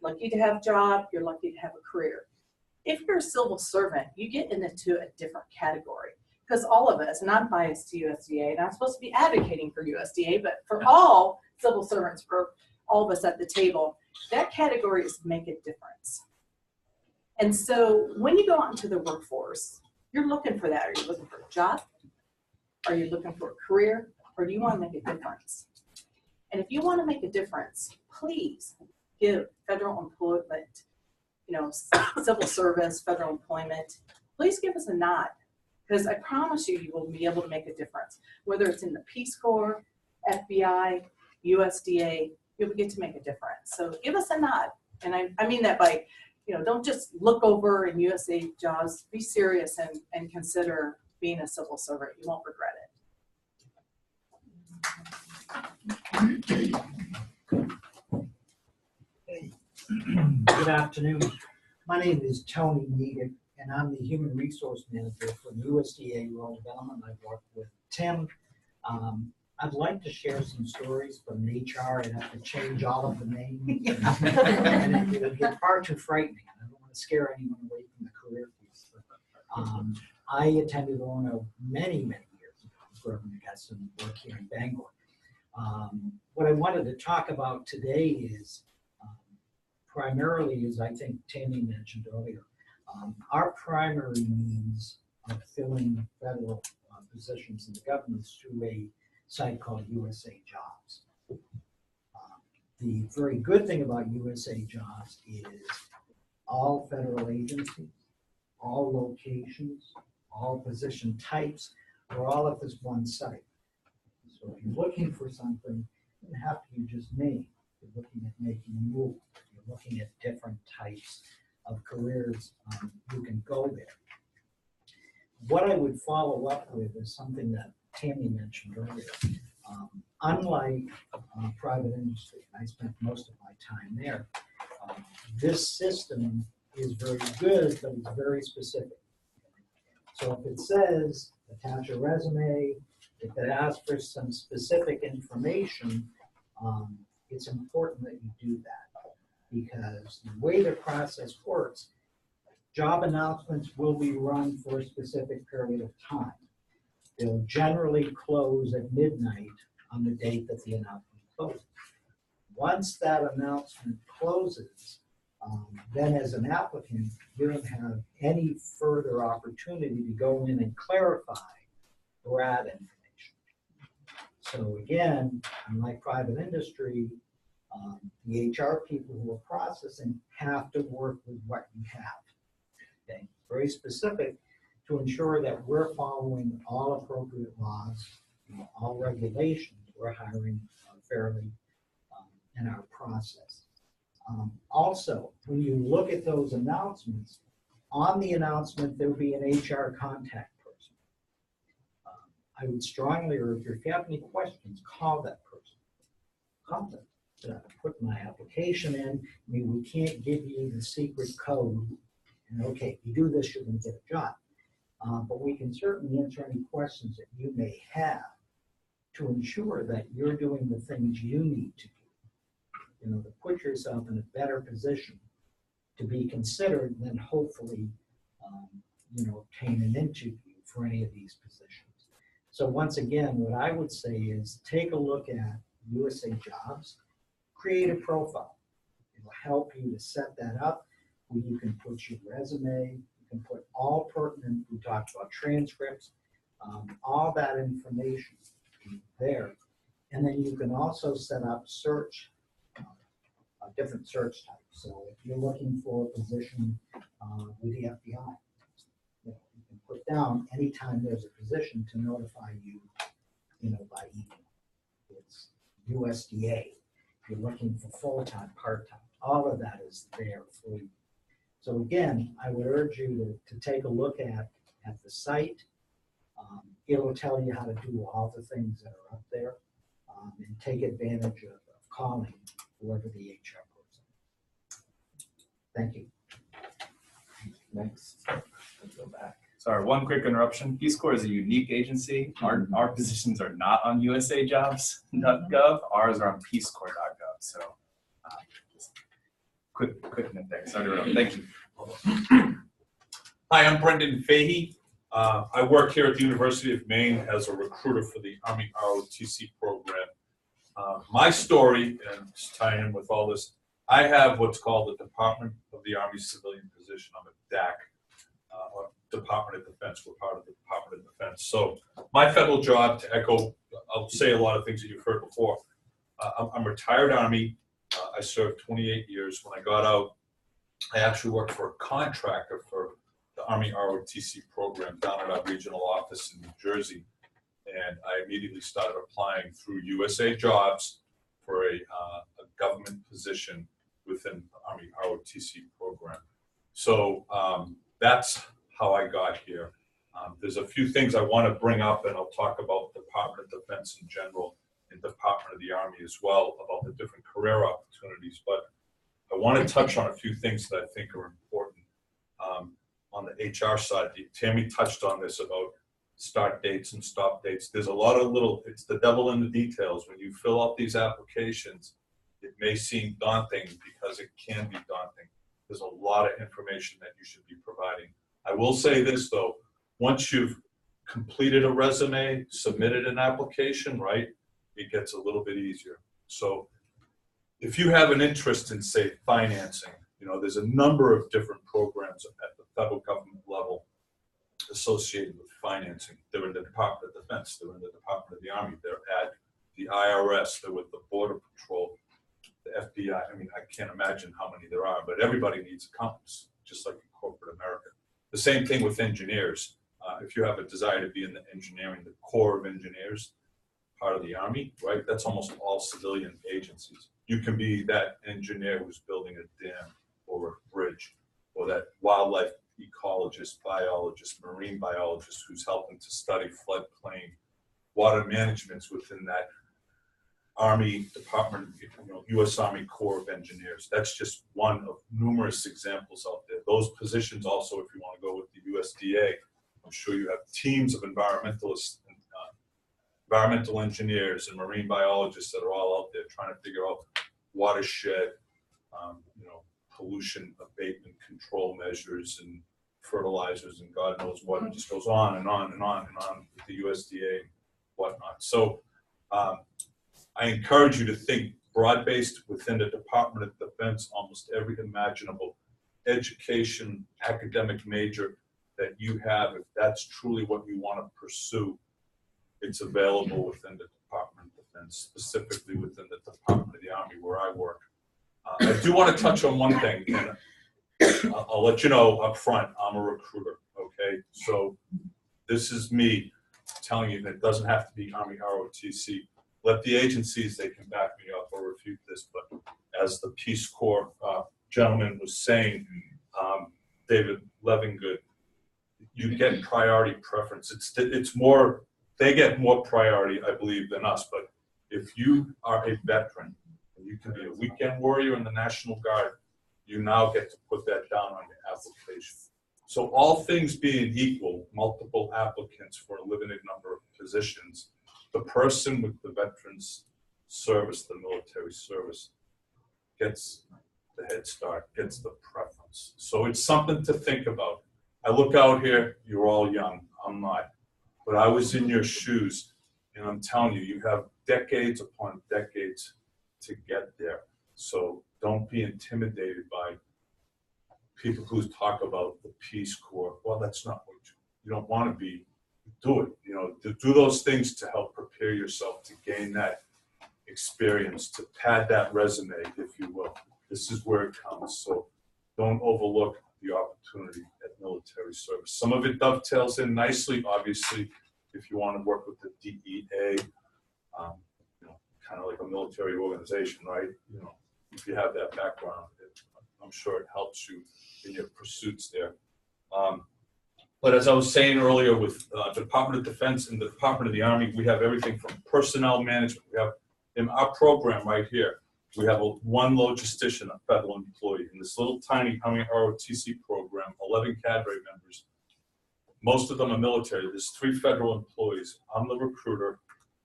lucky to have a job, you're lucky to have a career. If you're a civil servant, you get into a different category. Because all of us, and I'm biased to USDA, and I'm supposed to be advocating for USDA, but for all civil servants, for all of us at the table, that category is make a difference. And so when you go out into the workforce, you're looking for that. Are you looking for a job? Are you looking for a career? Or do you want to make a difference? And if you want to make a difference, please give federal employment, civil service, federal employment, please give us a nod. Because I promise you, you will be able to make a difference. Whether it's in the Peace Corps, FBI, USDA, you'll get to make a difference. So give us a nod. And I mean that by, don't just look over in USA jobs. Be serious and consider being a civil servant. You won't regret it. Good afternoon. My name is Tony Needick, and I'm the Human Resource Manager for USDA Rural Development. I've worked with Tim. I'd like to share some stories from HR. I'd have to change all of the names, and it would get far too frightening. I don't want to scare anyone away from the career piece. But, I attended ONO many years ago before I got some work here in Bangor. What I wanted to talk about today is primarily, as I think Tammy mentioned earlier, our primary means of filling federal positions in the government is through a site called USA Jobs. The very good thing about USA Jobs is all federal agencies, all locations, all position types, are all at this one site. So if you're looking for something, you don't have to use just name. You're looking at making a move. You're looking at different types of careers. You can go there. What I would follow up with is something that Tammy mentioned earlier. Unlike private industry, and I spent most of my time there, this system is very good, but it's very specific. So if it says attach a resume, if it asks for some specific information, it's important that you do that, because the way the process works, job announcements will be run for a specific period of time. They'll generally close at midnight on the date that the announcement closes. Once that announcement closes, then as an applicant, you don't have any further opportunity to go in and clarify or add information. So again, unlike private industry, the HR people who are processing have to work with what you have. Okay, very specific to ensure that we're following all appropriate laws, all regulations. We're hiring fairly in our process. Also, when you look at those announcements, on the announcement there'll be an HR contact person. I would strongly urge you, if you have any questions, call that person. Call them. Put my application in. I mean, we can't give you the secret code. And okay, if you do this, you're going to get a job. But we can certainly answer any questions that you may have to ensure that you're doing the things you need to do. To put yourself in a better position to be considered, then hopefully, obtain an interview for any of these positions. So once again, what I would say is take a look at USA Jobs, create a profile. It'll help you to set that up where you can put your resume, you can put all pertinent, we talked about transcripts, all that information there. And then you can also set up search, different search types. So if you're looking for a position with the FBI, you can put down anytime there's a position to notify you, by email. It's USDA. If you're looking for full-time, part-time, all of that is there for you. So again, I would urge you to take a look at the site. It'll tell you how to do all the things that are up there, and take advantage of calling whoever the HR person. Thank you. Next, let's go back. Sorry, one quick interruption. Peace Corps is a unique agency. Our positions are not on usajobs.gov. Ours are on peacecorps.gov. So just quick note there. Sorry to interrupt. Thank you. Hi, I'm Brendan Fahey. I work here at the University of Maine as a recruiter for the Army ROTC program. My story, and just tying in with all this, I have what's called the Department of the Army civilian position. I'm a DAC, or Department of Defense. We're part of the Department of Defense. So my federal job, to echo, I'll say a lot of things that you've heard before. I'm retired Army. I served 28 years. When I got out, I actually worked for a contractor for the Army ROTC program down at our regional office in New Jersey. And I immediately started applying through USA Jobs for a government position within the Army ROTC program. So that's how I got here. There's a few things I want to bring up, and I'll talk about Department of Defense in general and Department of the Army as well, about the different career opportunities. But I want to touch on a few things that I think are important. On the HR side, Tammy touched on this about start dates and stop dates. There's a lot of it's the devil in the details. When you fill out these applications, it may seem daunting because it can be daunting. There's a lot of information that you should be providing. I will say this though, once you've completed a resume, submitted an application, right, it gets a little bit easier. So if you have an interest in, say, financing, there's a number of different programs at the federal government level associated with financing. They're in the Department of Defense, they're in the Department of the Army, they're at the IRS, they're with the Border Patrol, the FBI. I mean, I can't imagine how many there are, but everybody needs accountants, just like in corporate America. The same thing with engineers. If you have a desire to be in the engineering, the Corps of Engineers, part of the Army, right? That's almost all civilian agencies. You can be that engineer who's building a dam or a bridge, or that wildlife ecologist, biologist, marine biologist who's helping to study floodplain water management within that Army Department, U.S. Army Corps of Engineers. That's just one of numerous examples out there. Those positions also, if you want to go with the USDA, I'm sure you have teams of environmentalists, environmental engineers and marine biologists that are all out there trying to figure out watershed, pollution abatement control measures and fertilizers and God knows what. It just goes on and on and on and on with the USDA and whatnot. So I encourage you to think broad-based within the Department of Defense, almost every imaginable education, academic major that you have, if that's truly what you want to pursue, it's available within the Department of Defense, specifically within the Department of the Army where I work. I do want to touch on one thing, and I'll let you know up front, I'm a recruiter, okay? So this is me telling you that it doesn't have to be Army ROTC. Let the agencies, they can back me up or refute this, but as the Peace Corps gentleman was saying, David Levingood, you get priority preference. It's more, they get more priority, I believe, than us. But if you are a veteran, and you can be a weekend warrior in the National Guard, you now get to put that down on your application. So all things being equal, multiple applicants for a limited number of positions, the person with the veterans service, the military service, gets the head start, gets the preference. So it's something to think about. I look out here, you're all young, I'm not. But I was in your shoes, and I'm telling you, you have decades upon decades to get there. So don't be intimidated by people who talk about the Peace Corps. Well, that's not what you don't want to be. Do it. To do those things to help prepare yourself to gain that experience, to pad that resume, if you will. This is where it comes. So don't overlook the opportunity at military service. Some of it dovetails in nicely, obviously, if you want to work with the DEA, kind of like a military organization, right? If you have that background, I'm sure it helps you in your pursuits there. But as I was saying earlier, with the Department of Defense and the Department of the Army, we have everything from personnel management. We have in our program right here, we have one logistician, a federal employee. In this little tiny Army ROTC program, 11 cadre members. Most of them are military. There's 3 federal employees. I'm the recruiter.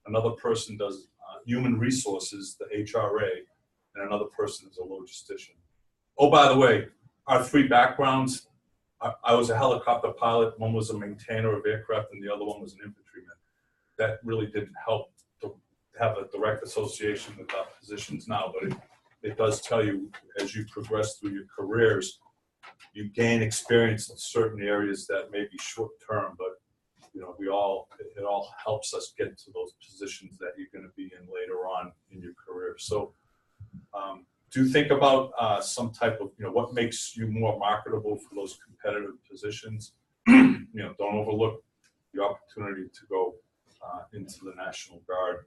Another person does human resources, the HRA, and another person is a logistician. Oh, by the way, our 3 backgrounds, I was a helicopter pilot. One was a maintainer of aircraft, and the other one was an infantryman. That really didn't help have a direct association with our positions now, but it does tell you as you progress through your careers, you gain experience in certain areas that may be short term, but you know, it all helps us get to those positions that you're going to be in later on in your career. So do think about some type of, you know, what makes you more marketable for those competitive positions. You know, don't overlook the opportunity to go into the National Guard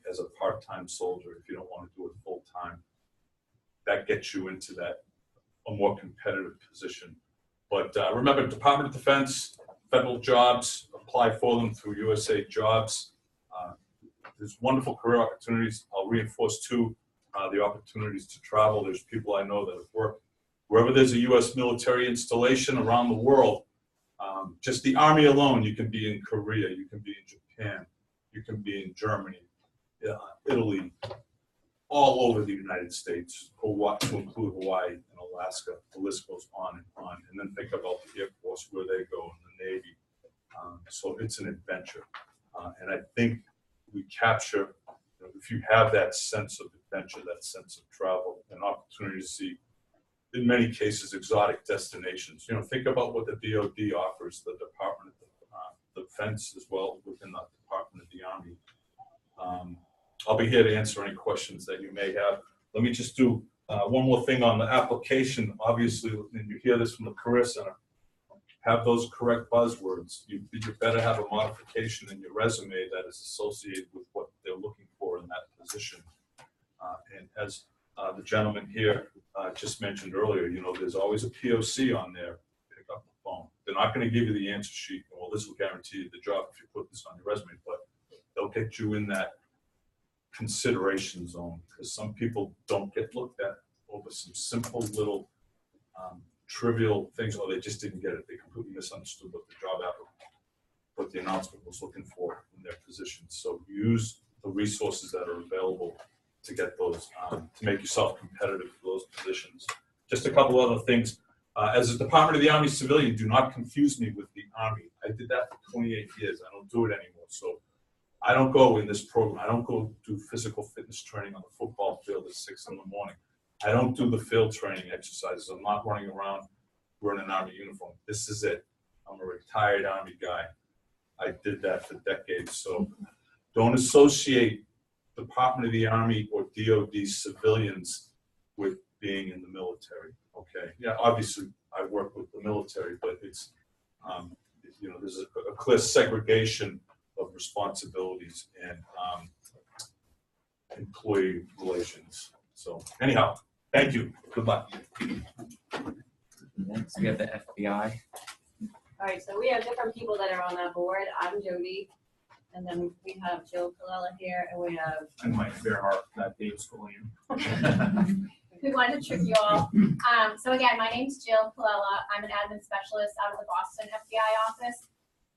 as a part-time soldier if you don't want to do it full-time. That gets you into a more competitive position. But remember, Department of Defense, federal jobs, apply for them through USA Jobs. There's wonderful career opportunities. I'll reinforce too, the opportunities to travel. There's people I know that have worked wherever there's a U.S. military installation around the world. Just the Army alone, you can be in Korea, you can be in Japan, you can be in Germany, Italy, all over the United States, to include Hawaii and Alaska. The list goes on and on. And then think about the Air Force, where they go, and the Navy. So it's an adventure. And I think we capture, you know, if you have that sense of adventure, that sense of travel, an opportunity to see, in many cases, exotic destinations. You know, think about what the DoD offers, the Department of Defense as well, within the Department of the Army. I'll be here to answer any questions that you may have. Let me just do one more thing on the application. Obviously, and you hear this from the Career Center, have those correct buzzwords. You better have a modification in your resume that is associated with what they're looking for in that position. And as the gentleman here just mentioned earlier, you know, there's always a POC on there. Pick up the phone. They're not going to give you the answer sheet. Well, this will guarantee you the job if you put this on your resume, but they'll get you in that consideration zone, because some people don't get looked at over some simple little trivial things, or they just didn't get it. They completely misunderstood what the job applicant, what the announcement was looking for in their position. So use the resources that are available to get those, to make yourself competitive for those positions. Just a couple other things. As a Department of the Army civilian, do not confuse me with the Army. I did that for 28 years. I don't do it anymore. So I don't go in this program. I don't go do physical fitness training on the football field at 6 in the morning. I don't do the field training exercises. I'm not running around wearing an Army uniform. This is it. I'm a retired Army guy. I did that for decades. So don't associate Department of the Army or DoD civilians with being in the military. Okay. Yeah, obviously I work with the military, but it's, you know, there's a clear segregation of responsibilities and employee relations. So anyhow, thank you. Good luck. Next, we have the FBI. All right, so we have different people that are on that board. I'm Jody, and then we have Jill Colella here, and we have. I'm Mike Fairhart, not Dave Scullion. We wanted to trick you all. So again, my name's Jill Colella. I'm an admin specialist out of the Boston FBI office.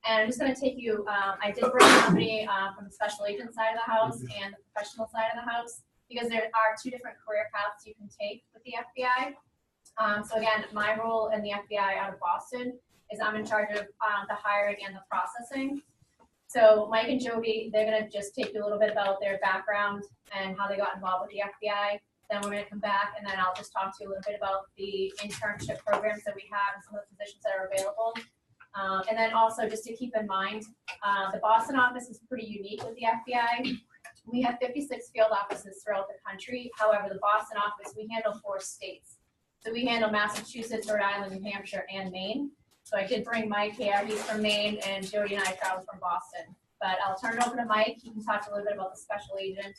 And I'm just going to take you, I did bring somebody from the special agent side of the house and the professional side of the house, because there are two different career paths you can take with the FBI. So again, my role in the FBI out of Boston is I'm in charge of the hiring and the processing. So Mike and Jody, they're going to just take you a little bit about their background and how they got involved with the FBI. Then we're going to come back, and then I'll just talk to you a little bit about the internship programs that we have and some of the positions that are available. And then also just to keep in mind, the Boston office is pretty unique with the FBI. We have 56 field offices throughout the country. However, the Boston office, we handle 4 states. So we handle Massachusetts, Rhode Island, New Hampshire, and Maine. So I did bring Mike here. He's from Maine, and Jody and I traveled from Boston. But I'll turn it over to Mike. He can talk a little bit about the special agent.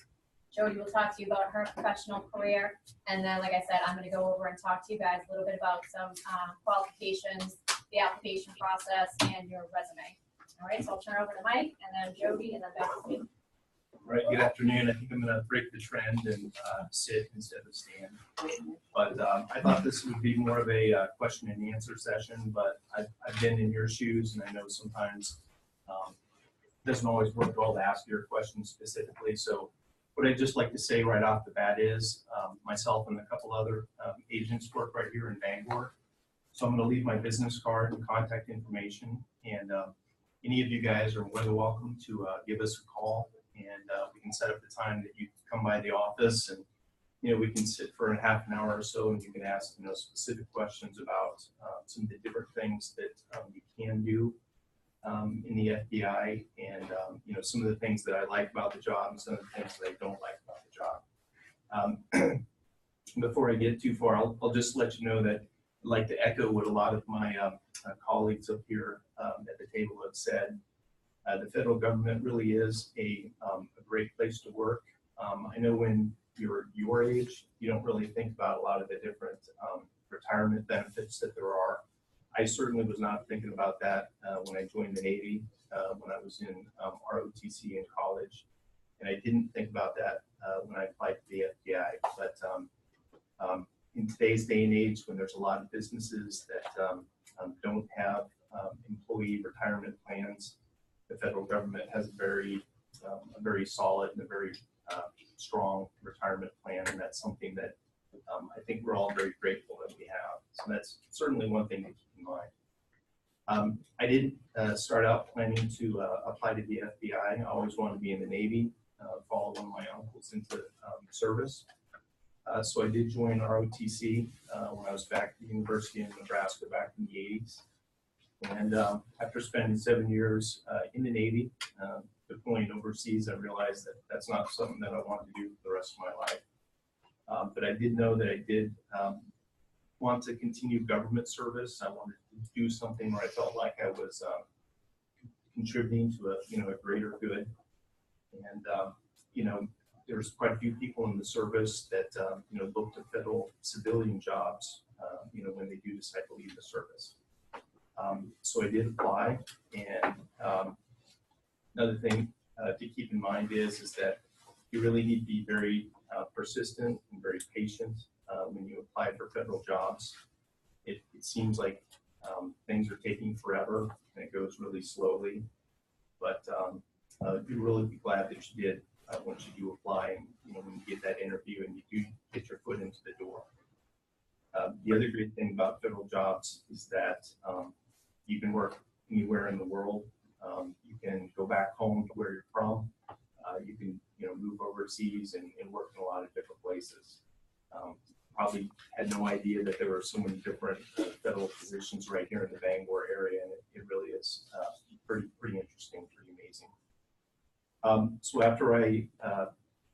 Jody will talk to you about her professional career. And then, like I said, I'm going to go over and talk to you guys a little bit about some qualifications, the application process, and your resume. All right, so I'll turn it over to Mike, and then Jody, and then back to me. All right, good afternoon. I think I'm going to break the trend and sit instead of stand. But I thought this would be more of a question and answer session, but I've been in your shoes, and I know sometimes it doesn't always work well to ask your questions specifically. So what I'd just like to say right off the bat is myself and a couple other agents work right here in Bangor. So I'm going to leave my business card and contact information, and any of you guys are more than welcome to give us a call and we can set up the time that you come by the office, and we can sit for a half an hour or so, and you can ask specific questions about some of the different things that you can do in the FBI, and some of the things that I like about the job and some of the things that I don't like about the job. Before I get too far, I'll just let you know that I'd like to echo what a lot of my colleagues up here at the table have said. The federal government really is a great place to work. I know when you're your age, you don't really think about a lot of the different retirement benefits that there are. I certainly was not thinking about that when I joined the Navy, when I was in ROTC in college. And I didn't think about that when I applied to the FBI. But in today's day and age, when there's a lot of businesses that don't have employee retirement plans, the federal government has a very solid and a very strong retirement plan, and that's something that I think we're all very grateful that we have. So that's certainly one thing to keep in mind. I did start out planning to apply to the FBI. I always wanted to be in the Navy, follow one of my uncles into service. So I did join ROTC when I was back at the University of Nebraska back in the 80s. And after spending 7 years in the Navy, deploying overseas, I realized that that's not something that I wanted to do for the rest of my life. But I did know that I did want to continue government service. I wanted to do something where I felt like I was contributing to a greater good. And there's quite a few people in the service that look to federal civilian jobs when they do decide to leave the service. So I did apply, and another thing to keep in mind is that you really need to be very persistent and very patient when you apply for federal jobs. It seems like things are taking forever and it goes really slowly, but you'll really be glad that you did once you do apply, and when you get that interview and you do get your foot into the door. The other great thing about federal jobs is that you can work anywhere in the world. You can go back home to where you're from. You can move overseas and work in a lot of different places. Probably had no idea that there were so many different federal positions right here in the Bangor area, and it really is pretty interesting, pretty amazing. So after I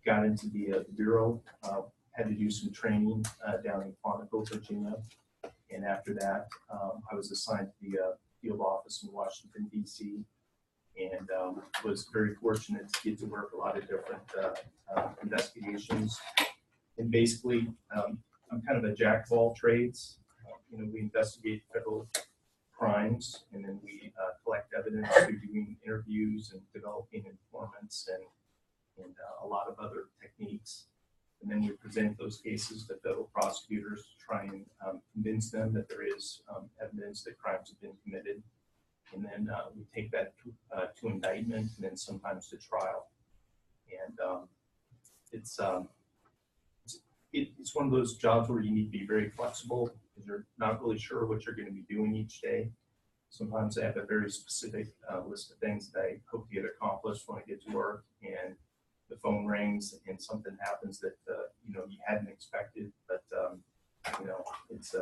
got into the Bureau, had to do some training down in Quantico, Virginia. And after that, I was assigned to the field office in Washington, D.C., and was very fortunate to get to work a lot of different investigations. And basically, I'm kind of a jack of all trades. We investigate federal crimes, and then we collect evidence through doing interviews and developing informants and a lot of other techniques. And then we present those cases to federal prosecutors to try and convince them that there is evidence that crimes have been committed. And then we take that to indictment and then sometimes to trial. And it's one of those jobs where you need to be very flexible because you're not really sure what you're going to be doing each day. Sometimes I have a very specific list of things that I hope to get accomplished when I get to work, and the phone rings and something happens that you hadn't expected, but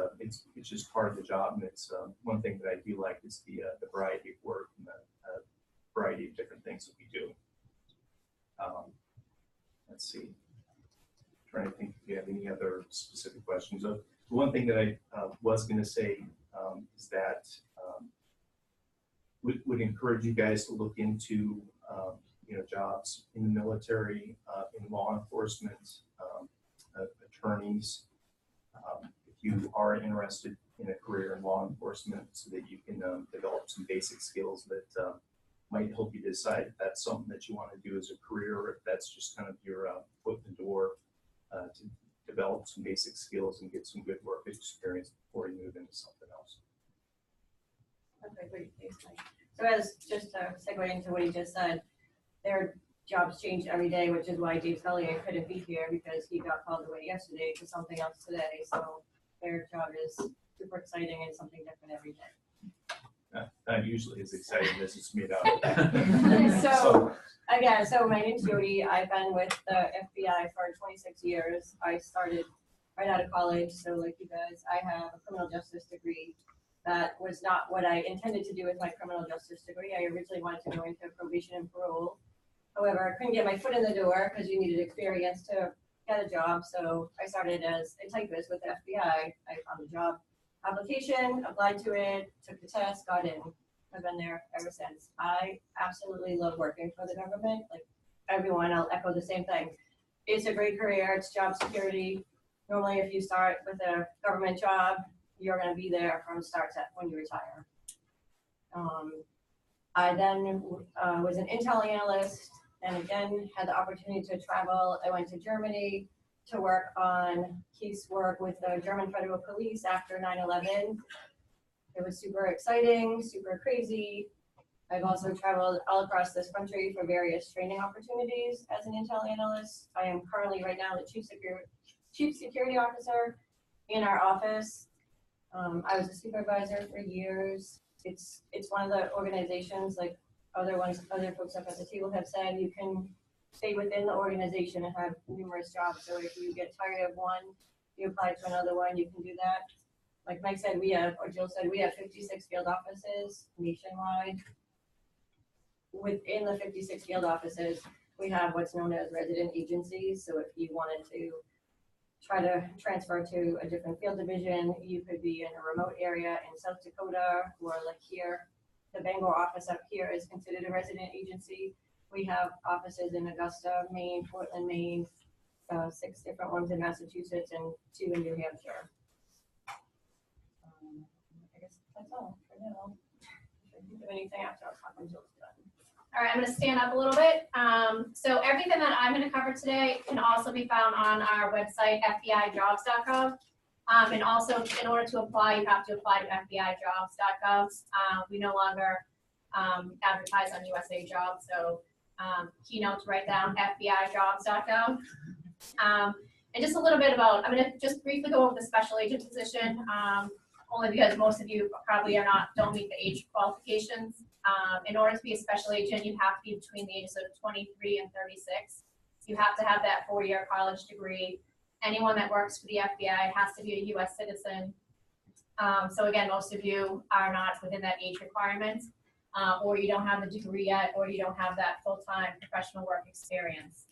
it's just part of the job, and it's one thing that I do like is the variety of work and the variety of different things that we do. Let's see. Trying to think if you have any other specific questions. The one thing that I was going to say is that would encourage you guys to look into jobs in the military, in law enforcement, attorneys. If you are interested in a career in law enforcement, so that you can develop some basic skills that might help you decide if that's something that you want to do as a career, or if that's just kind of your foot in the door to develop some basic skills and get some good work experience before you move into something else. Okay, great, thanks, Mike. So as just to segue into what you just said, their jobs change every day, which is why Dave Scully couldn't be here because he got called away yesterday to something else today. So their job is super exciting and something different every day. not usually as exciting as it's made out. So, again, so my name's Jody. I've been with the FBI for 26 years. I started right out of college, so like you guys, I have a criminal justice degree. That was not what I intended to do with my criminal justice degree. I originally wanted to go into probation and parole. However, I couldn't get my foot in the door because you needed experience to get a job. So I started as a typist with the FBI. I found a job application, applied to it, took the test, got in. I've been there ever since. I absolutely love working for the government. Like everyone, I'll echo the same thing. It's a great career. It's job security. Normally, if you start with a government job, you're going to be there from start to when you retire. I then was an intel analyst, and again had the opportunity to travel. I went to Germany to work on case work with the German Federal Police after 9/11. It was super exciting, super crazy. I've also traveled all across this country for various training opportunities as an intel analyst. I am currently right now the chief security officer in our office. I was a supervisor for years. It's one of the organizations, like other folks up at the table have said, you can stay within the organization and have numerous jobs. So if you get tired of one, you apply to another one, you can do that. Like Mike said, or Jill said, we have 56 field offices nationwide. Within the 56 field offices, we have what's known as resident agencies. So if you wanted to try to transfer to a different field division, you could be in a remote area in South Dakota, or like here, the Bangor office up here is considered a resident agency. We have offices in Augusta, Maine, Portland, Maine, 6 different ones in Massachusetts, and 2 in New Hampshire. I guess that's all for now. If I think of anything after I'll talk until it's done. All right, I'm going to stand up a little bit. So everything that I'm going to cover today can also be found on our website, fbijobs.gov. And also, in order to apply, you have to apply to fbijobs.gov. We no longer advertise on USA Jobs, so keynote to write down fbijobs.gov. And just a little bit about, I'm going to just briefly go over the special agent position, only because most of you probably don't meet the age qualifications. In order to be a special agent, you have to be between the ages of 23 and 36. You have to have that 4-year college degree. Anyone that works for the FBI has to be a U.S. citizen. So again, most of you are not within that age requirement, or you don't have the degree yet, or you don't have that full-time professional work experience.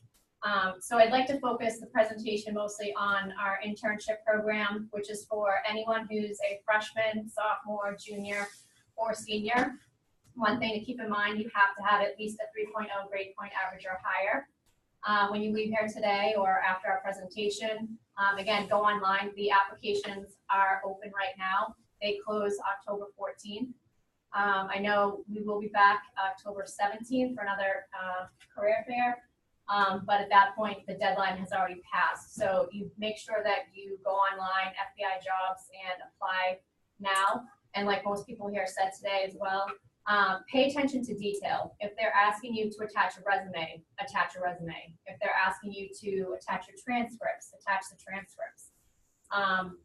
So I'd like to focus the presentation mostly on our internship program, which is for anyone who's a freshman, sophomore, junior, or senior. One thing to keep in mind, you have to have at least a 3.0 grade point average or higher. When you leave here today or after our presentation, again, go online. The applications are open right now. They close October 14th. I know we will be back October 17th for another career fair. But at that point, the deadline has already passed. So you make sure that you go online, FBI Jobs, and apply now. And like most people here said today as well, pay attention to detail. If they're asking you to attach a resume, attach a resume. If they're asking you to attach your transcripts, attach the transcripts.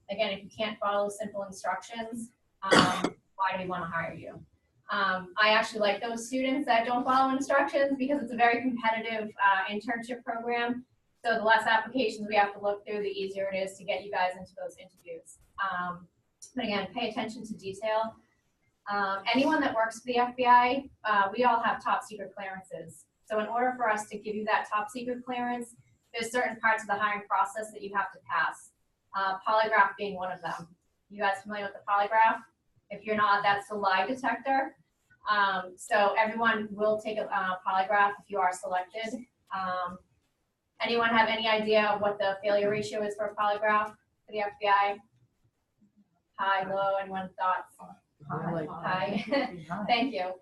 Again, if you can't follow simple instructions, why do we want to hire you? I actually like those students that don't follow instructions because it's a very competitive internship program. So the less applications we have to look through, the easier it is to get you guys into those interviews. But again, pay attention to detail. Anyone that works for the FBI, we all have top secret clearances. So in order for us to give you that top secret clearance, there's certain parts of the hiring process that you have to pass. Polygraph being one of them. You guys familiar with the polygraph? If you're not, that's the lie detector. So everyone will take a polygraph if you are selected. Anyone have any idea of what the failure ratio is for a polygraph for the FBI? High, low, anyone thoughts? High. Thank you.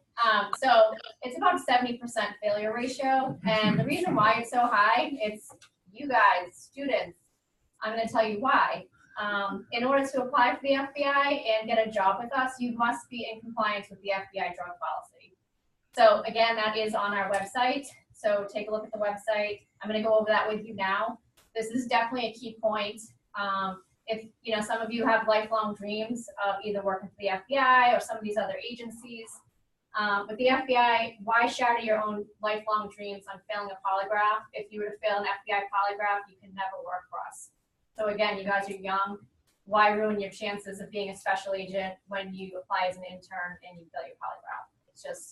So it's about 70% failure ratio. And the reason why it's so high, it's you guys, students. I'm going to tell you why. In order to apply for the FBI and get a job with us, you must be in compliance with the FBI drug policy. So again, that is on our website. So take a look at the website. I'm going to go over that with you now. This is definitely a key point. If some of you have lifelong dreams of either working for the FBI or some of these other agencies, With the FBI, why shatter your own lifelong dreams on failing a polygraph? If you were to fail an FBI polygraph, you can never work for us. So again, you guys are young. Why ruin your chances of being a special agent when you apply as an intern and you fail your polygraph?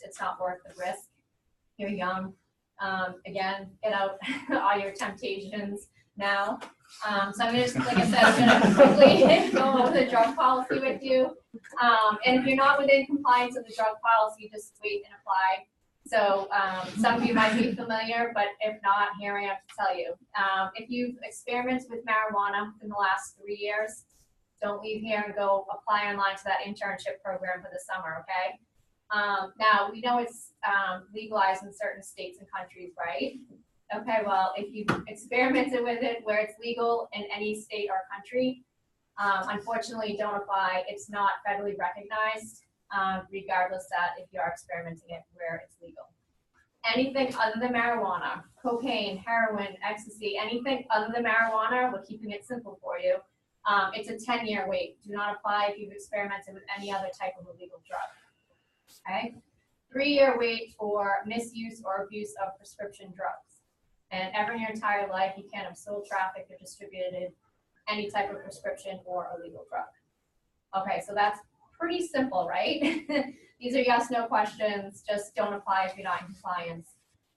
It's not worth the risk. You're young. Again, get out all your temptations now. So I'm just, like I said, I'm gonna quickly go over the drug policy with you. And if you're not within compliance with the drug policy, just wait and apply. So some of you might be familiar, but if not, here I am to tell you. If you've experimented with marijuana in the last 3 years, don't leave here and go apply online to that internship program for the summer, okay? Now, we know it's legalized in certain states and countries, right? Okay, well, if you've experimented with it where it's legal in any state or country, unfortunately, don't apply. It's not federally recognized, regardless that if you are experimenting it where it's legal. Anything other than marijuana, cocaine, heroin, ecstasy, anything other than marijuana, we're keeping it simple for you. It's a 10-year wait. Do not apply if you've experimented with any other type of illegal drug. Okay? 3-year wait for misuse or abuse of prescription drugs. And ever in your entire life, you can't have sold, trafficked, or distributed any type of prescription or illegal drug. Okay, so that's pretty simple, right? These are yes, no questions. Just don't apply if you're not in compliance.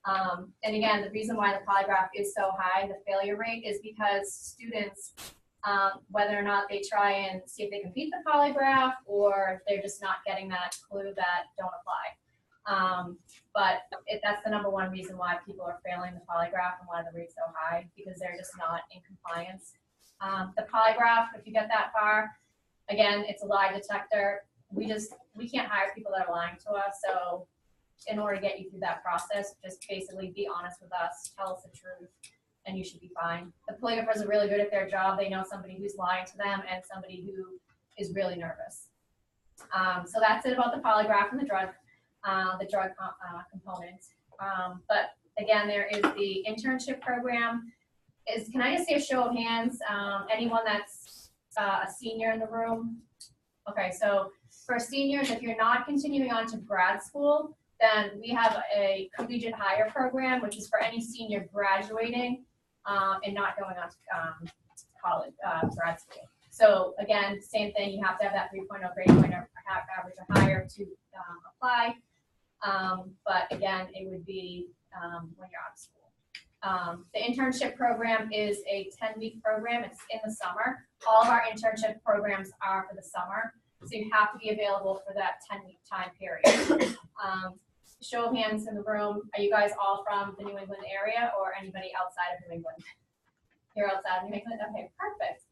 And again, the reason why the polygraph is so high, the failure rate, is because students, whether or not they try and see if they can beat the polygraph or they're just not getting that clue that don't apply. But that's the #1 reason why people are failing the polygraph and why the rate's so high, because they're just not in compliance. The polygraph, if you get that far, again, it's a lie detector. We can't hire people that are lying to us. So in order to get you through that process, just basically be honest with us, tell us the truth, and you should be fine. The polygraphers are really good at their job. They know somebody who's lying to them and somebody who is really nervous. So that's it about the polygraph and the drug component. But again, there is the internship program. Can I just see a show of hands? Anyone that's a senior in the room? Okay, so for seniors, if you're not continuing on to grad school, then we have a collegiate hire program, which is for any senior graduating and not going on to college, grad school. So again, same thing, you have to have that 3.0 grade point or average or higher to apply. But again, it would be when you're out of school. The internship program is a 10-week program. It's in the summer. All of our internship programs are for the summer. So you have to be available for that 10-week time period. Show of hands in the room. Are you guys all from the New England area or anybody outside of New England? You're outside of New England? Okay, perfect.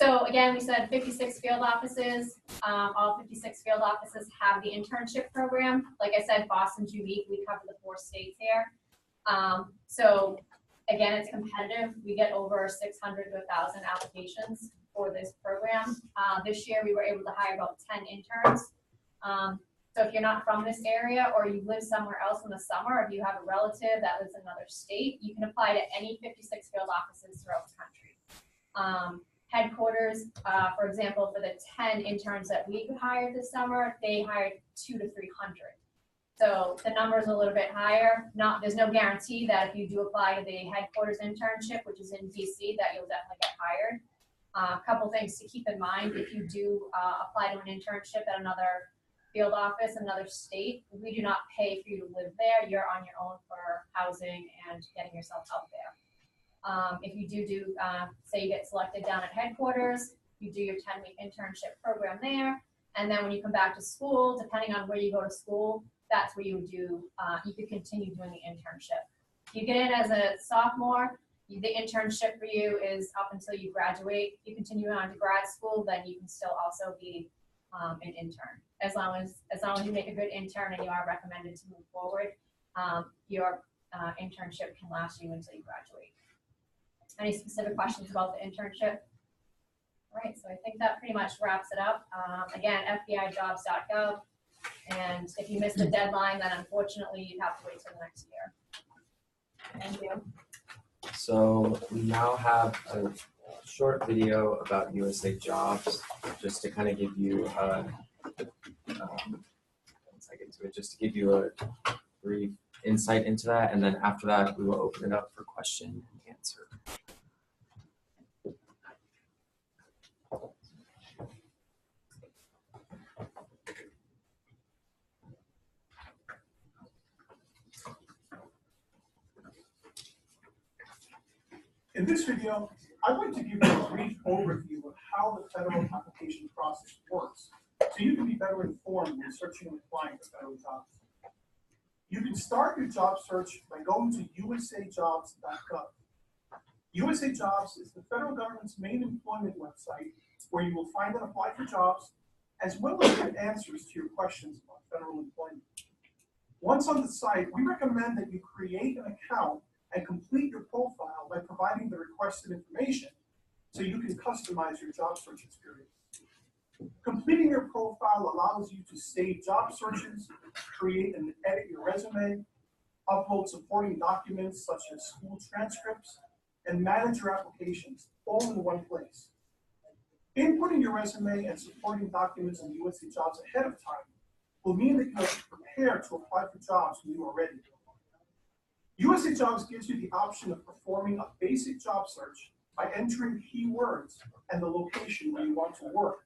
So again, we said 56 field offices. All 56 field offices have the internship program. Like I said, Boston's unique. We cover the 4 states here. So again, it's competitive. We get over 600 to 1,000 applications for this program. This year, we were able to hire about 10 interns. So if you're not from this area or you live somewhere else in the summer, or if you have a relative that lives in another state, you can apply to any 56 field offices throughout the country. Headquarters, for example, for the 10 interns that we hired this summer, they hired 200 to 300. So the number is a little bit higher. There's no guarantee that if you do apply to the headquarters internship, which is in DC, that you'll definitely get hired. A couple things to keep in mind if you do apply to an internship at another field office, another state, we do not pay for you to live there. You're on your own for housing and getting yourself out there. If you do say you get selected down at headquarters, you do your 10-week internship program there, and then when you come back to school, depending on where you go to school, that's where you would do, you could continue doing the internship. If you get in as a sophomore, the internship for you is up until you graduate. If you continue on to grad school, then you can still also be an intern. As long as you make a good intern and you are recommended to move forward, your internship can last you until you graduate. Any specific questions about the internship? All right, so I think that pretty much wraps it up. Again, FBIjobs.gov. And if you miss the deadline, then unfortunately you'd have to wait till the next year. Thank you. So we now have a short video about USA Jobs, just to kind of give you second to it, just to give you a brief insight into that, and then after that, we will open it up for question and answer. In this video, I'd like to give you a brief overview of how the federal application process works, so you can be better informed when searching and applying for federal jobs. You can start your job search by going to usajobs.gov. USA Jobs is the federal government's main employment website where you will find and apply for jobs, as well as get answers to your questions about federal employment. Once on the site, we recommend that you create an account and complete your profile by providing the requested information so you can customize your job search experience. Completing your profile allows you to save job searches, create and edit your resume, upload supporting documents such as school transcripts, and manage your applications all in one place. Inputting your resume and supporting documents in USA Jobs ahead of time will mean that you are prepared to apply for jobs when you are ready. USA Jobs gives you the option of performing a basic job search by entering keywords and the location where you want to work,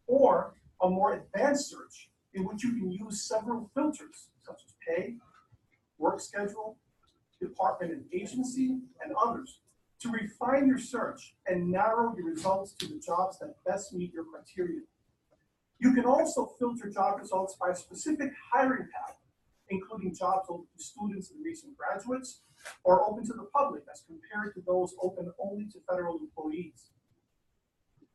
or a more advanced search in which you can use several filters such as pay, work schedule, department and agency, and others to refine your search and narrow your results to the jobs that best meet your criteria. You can also filter job results by a specific hiring path, including jobs open to students and recent graduates, or open to the public as compared to those open only to federal employees.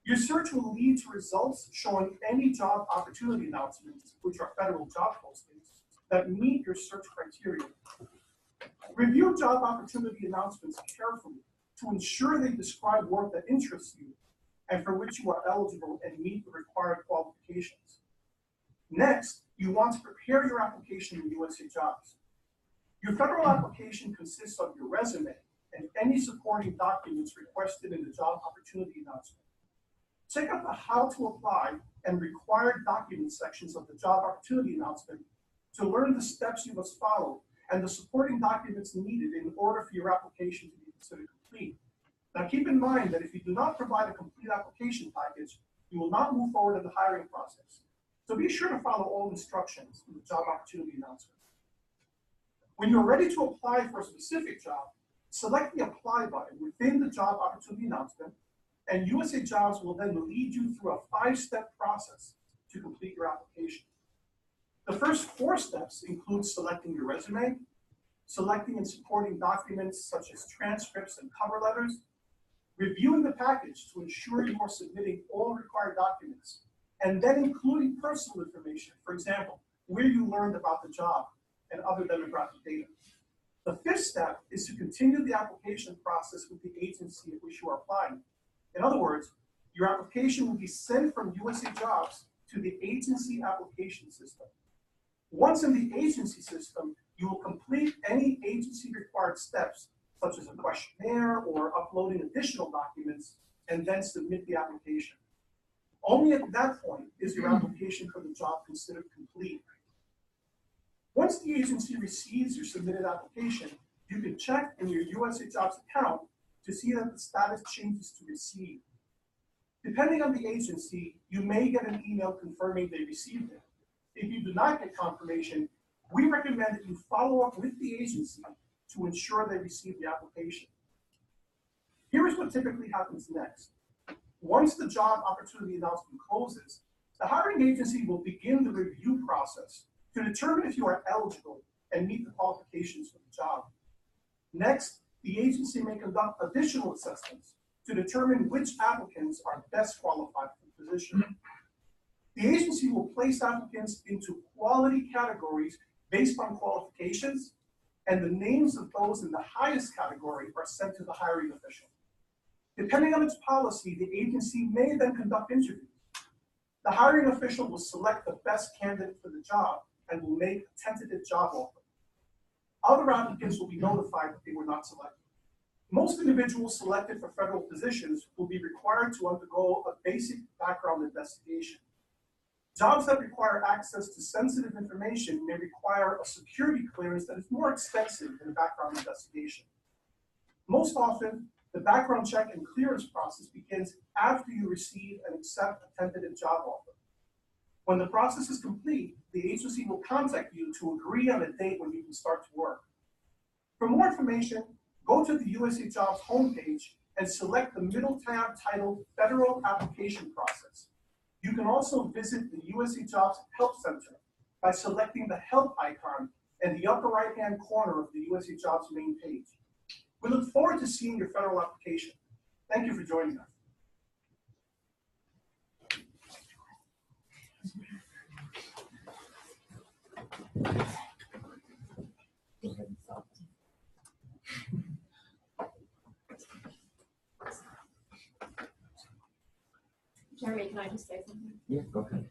Your search will lead to results showing any job opportunity announcements, which are federal job postings, that meet your search criteria. Review job opportunity announcements carefully to ensure they describe work that interests you and for which you are eligible and meet the required qualifications. Next, you want to prepare your application in USA Jobs. Your federal application consists of your resume and any supporting documents requested in the job opportunity announcement. Check out the How to Apply and Required Documents sections of the job opportunity announcement to learn the steps you must follow and the supporting documents needed in order for your application to be considered complete. Now keep in mind that if you do not provide a complete application package, you will not move forward in the hiring process. So be sure to follow all instructions in the job opportunity announcement. When you're ready to apply for a specific job, select the Apply button within the job opportunity announcement, and USA Jobs will then lead you through a 5-step process to complete your application. The first 4 steps include selecting your resume, selecting and supporting documents such as transcripts and cover letters, reviewing the package to ensure you are submitting all required documents, and then including personal information, for example, where you learned about the job and other demographic data. The 5th step is to continue the application process with the agency at which you are applying. In other words, your application will be sent from USA Jobs to the agency application system. Once in the agency system, you will complete any agency required steps, such as a questionnaire or uploading additional documents, and then submit the application. Only at that point is your application for the job considered complete. Once the agency receives your submitted application, you can check in your USA Jobs account to see that the status changes to received. Depending on the agency, you may get an email confirming they received it. If you do not get confirmation, we recommend that you follow up with the agency to ensure they receive the application. Here is what typically happens next. Once the job opportunity announcement closes, the hiring agency will begin the review process to determine if you are eligible and meet the qualifications for the job. Next, the agency may conduct additional assessments to determine which applicants are best qualified for the position. The agency will place applicants into quality categories based on qualifications, and the names of those in the highest category are sent to the hiring official. Depending on its policy, the agency may then conduct interviews. The hiring official will select the best candidate for the job and will make a tentative job offer. Other applicants will be notified that they were not selected. Most individuals selected for federal positions will be required to undergo a basic background investigation. Jobs that require access to sensitive information may require a security clearance that is more expensive than a background investigation. Most often, the background check and clearance process begins after you receive and accept a tentative job offer. When the process is complete, the agency will contact you to agree on a date when you can start to work. For more information, go to the USA Jobs homepage and select the middle tab titled Federal Application Process. You can also visit the USA Jobs Help Center by selecting the Help icon in the upper right-hand corner of the USA Jobs main page. We look forward to seeing your federal application. Thank you for joining us. Jeremy, can I just say something? Yeah, go ahead.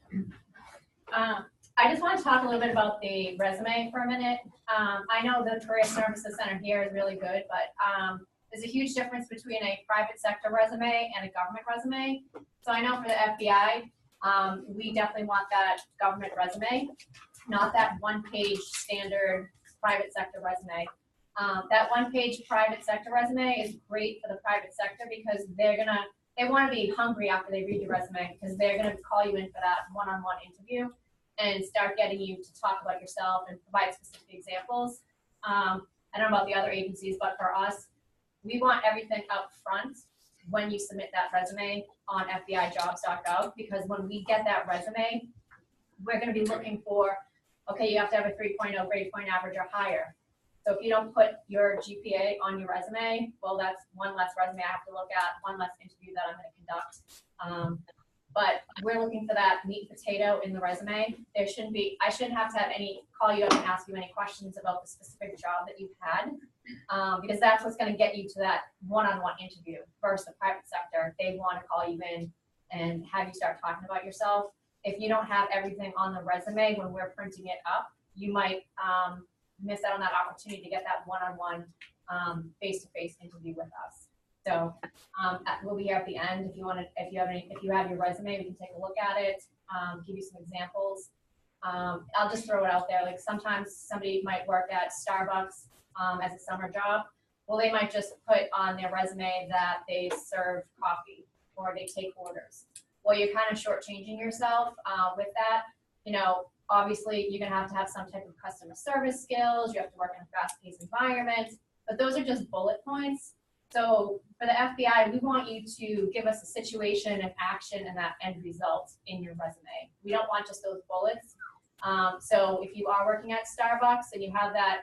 I just want to talk a little bit about the resume for a minute. I know the Career Services Center here is really good, but there's a huge difference between a private sector resume and a government resume. So I know for the FBI, we definitely want that government resume, not that one-page standard private sector resume. That one-page private sector resume is great for the private sector because they want to be hungry after they read your resume because they're going to call you in for that one-on-one interview and start getting you to talk about yourself and provide specific examples. I don't know about the other agencies, but for us, we want everything up front when you submit that resume on FBIjobs.gov, because when we get that resume, we're going to be looking for, okay, you have to have a 3.0 grade point average or higher. So if you don't put your GPA on your resume, well, that's one less resume I have to look at, one less interview that I'm going to conduct. But we're looking for that meat and potato in the resume. I shouldn't have to call you up and ask you any questions about the specific job that you've had, because that's what's going to get you to that one-on-one interview versus the private sector. They want to call you in and have you start talking about yourself. If you don't have everything on the resume when we're printing it up, you might miss out on that opportunity to get that one-on-one face-to-face interview with us. So we'll be here at the end. If you have your resume, we can take a look at it, give you some examples. I'll just throw it out there. Like sometimes somebody might work at Starbucks as a summer job. Well, they might just put on their resume that they serve coffee or they take orders. Well, you're kind of shortchanging yourself with that. You know, obviously you're gonna have to have some type of customer service skills. You have to work in a fast-paced environment, but those are just bullet points. So for the FBI, we want you to give us a situation of action and that end result in your resume. We don't want just those bullets. So if you are working at Starbucks and you have that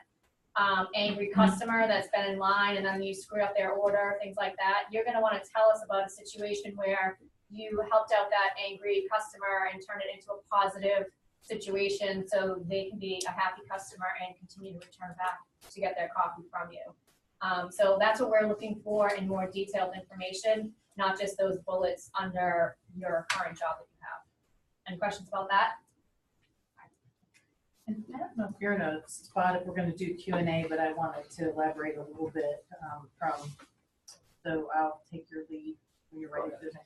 angry customer that's been in line and then you screw up their order, things like that, you're going to want to tell us about a situation where you helped out that angry customer and turn it into a positive situation so they can be a happy customer and continue to return back to get their coffee from you. So that's what we're looking for in more detailed information, not just those bullets under your current job that you have. Any questions about that? And I don't know if you're in a spot if we're going to do Q&A, but I wanted to elaborate a little bit so I'll take your lead when you're ready for that.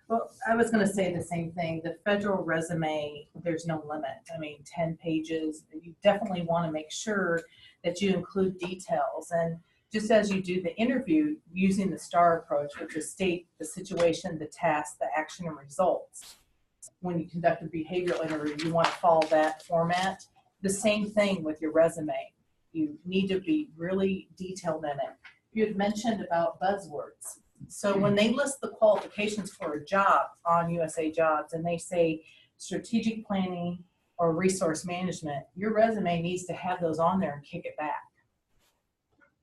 Well, I was going to say the same thing. The federal resume, there's no limit. I mean, 10 pages. You definitely want to make sure that you include details. And just as you do the interview using the STAR approach, which is state the situation, the task, the action, and results. When you conduct a behavioral interview, you want to follow that format. The same thing with your resume. You need to be really detailed in it. You had mentioned about buzzwords. So when they list the qualifications for a job on USA Jobs and they say strategic planning or resource management, your resume needs to have those on there and kick it back.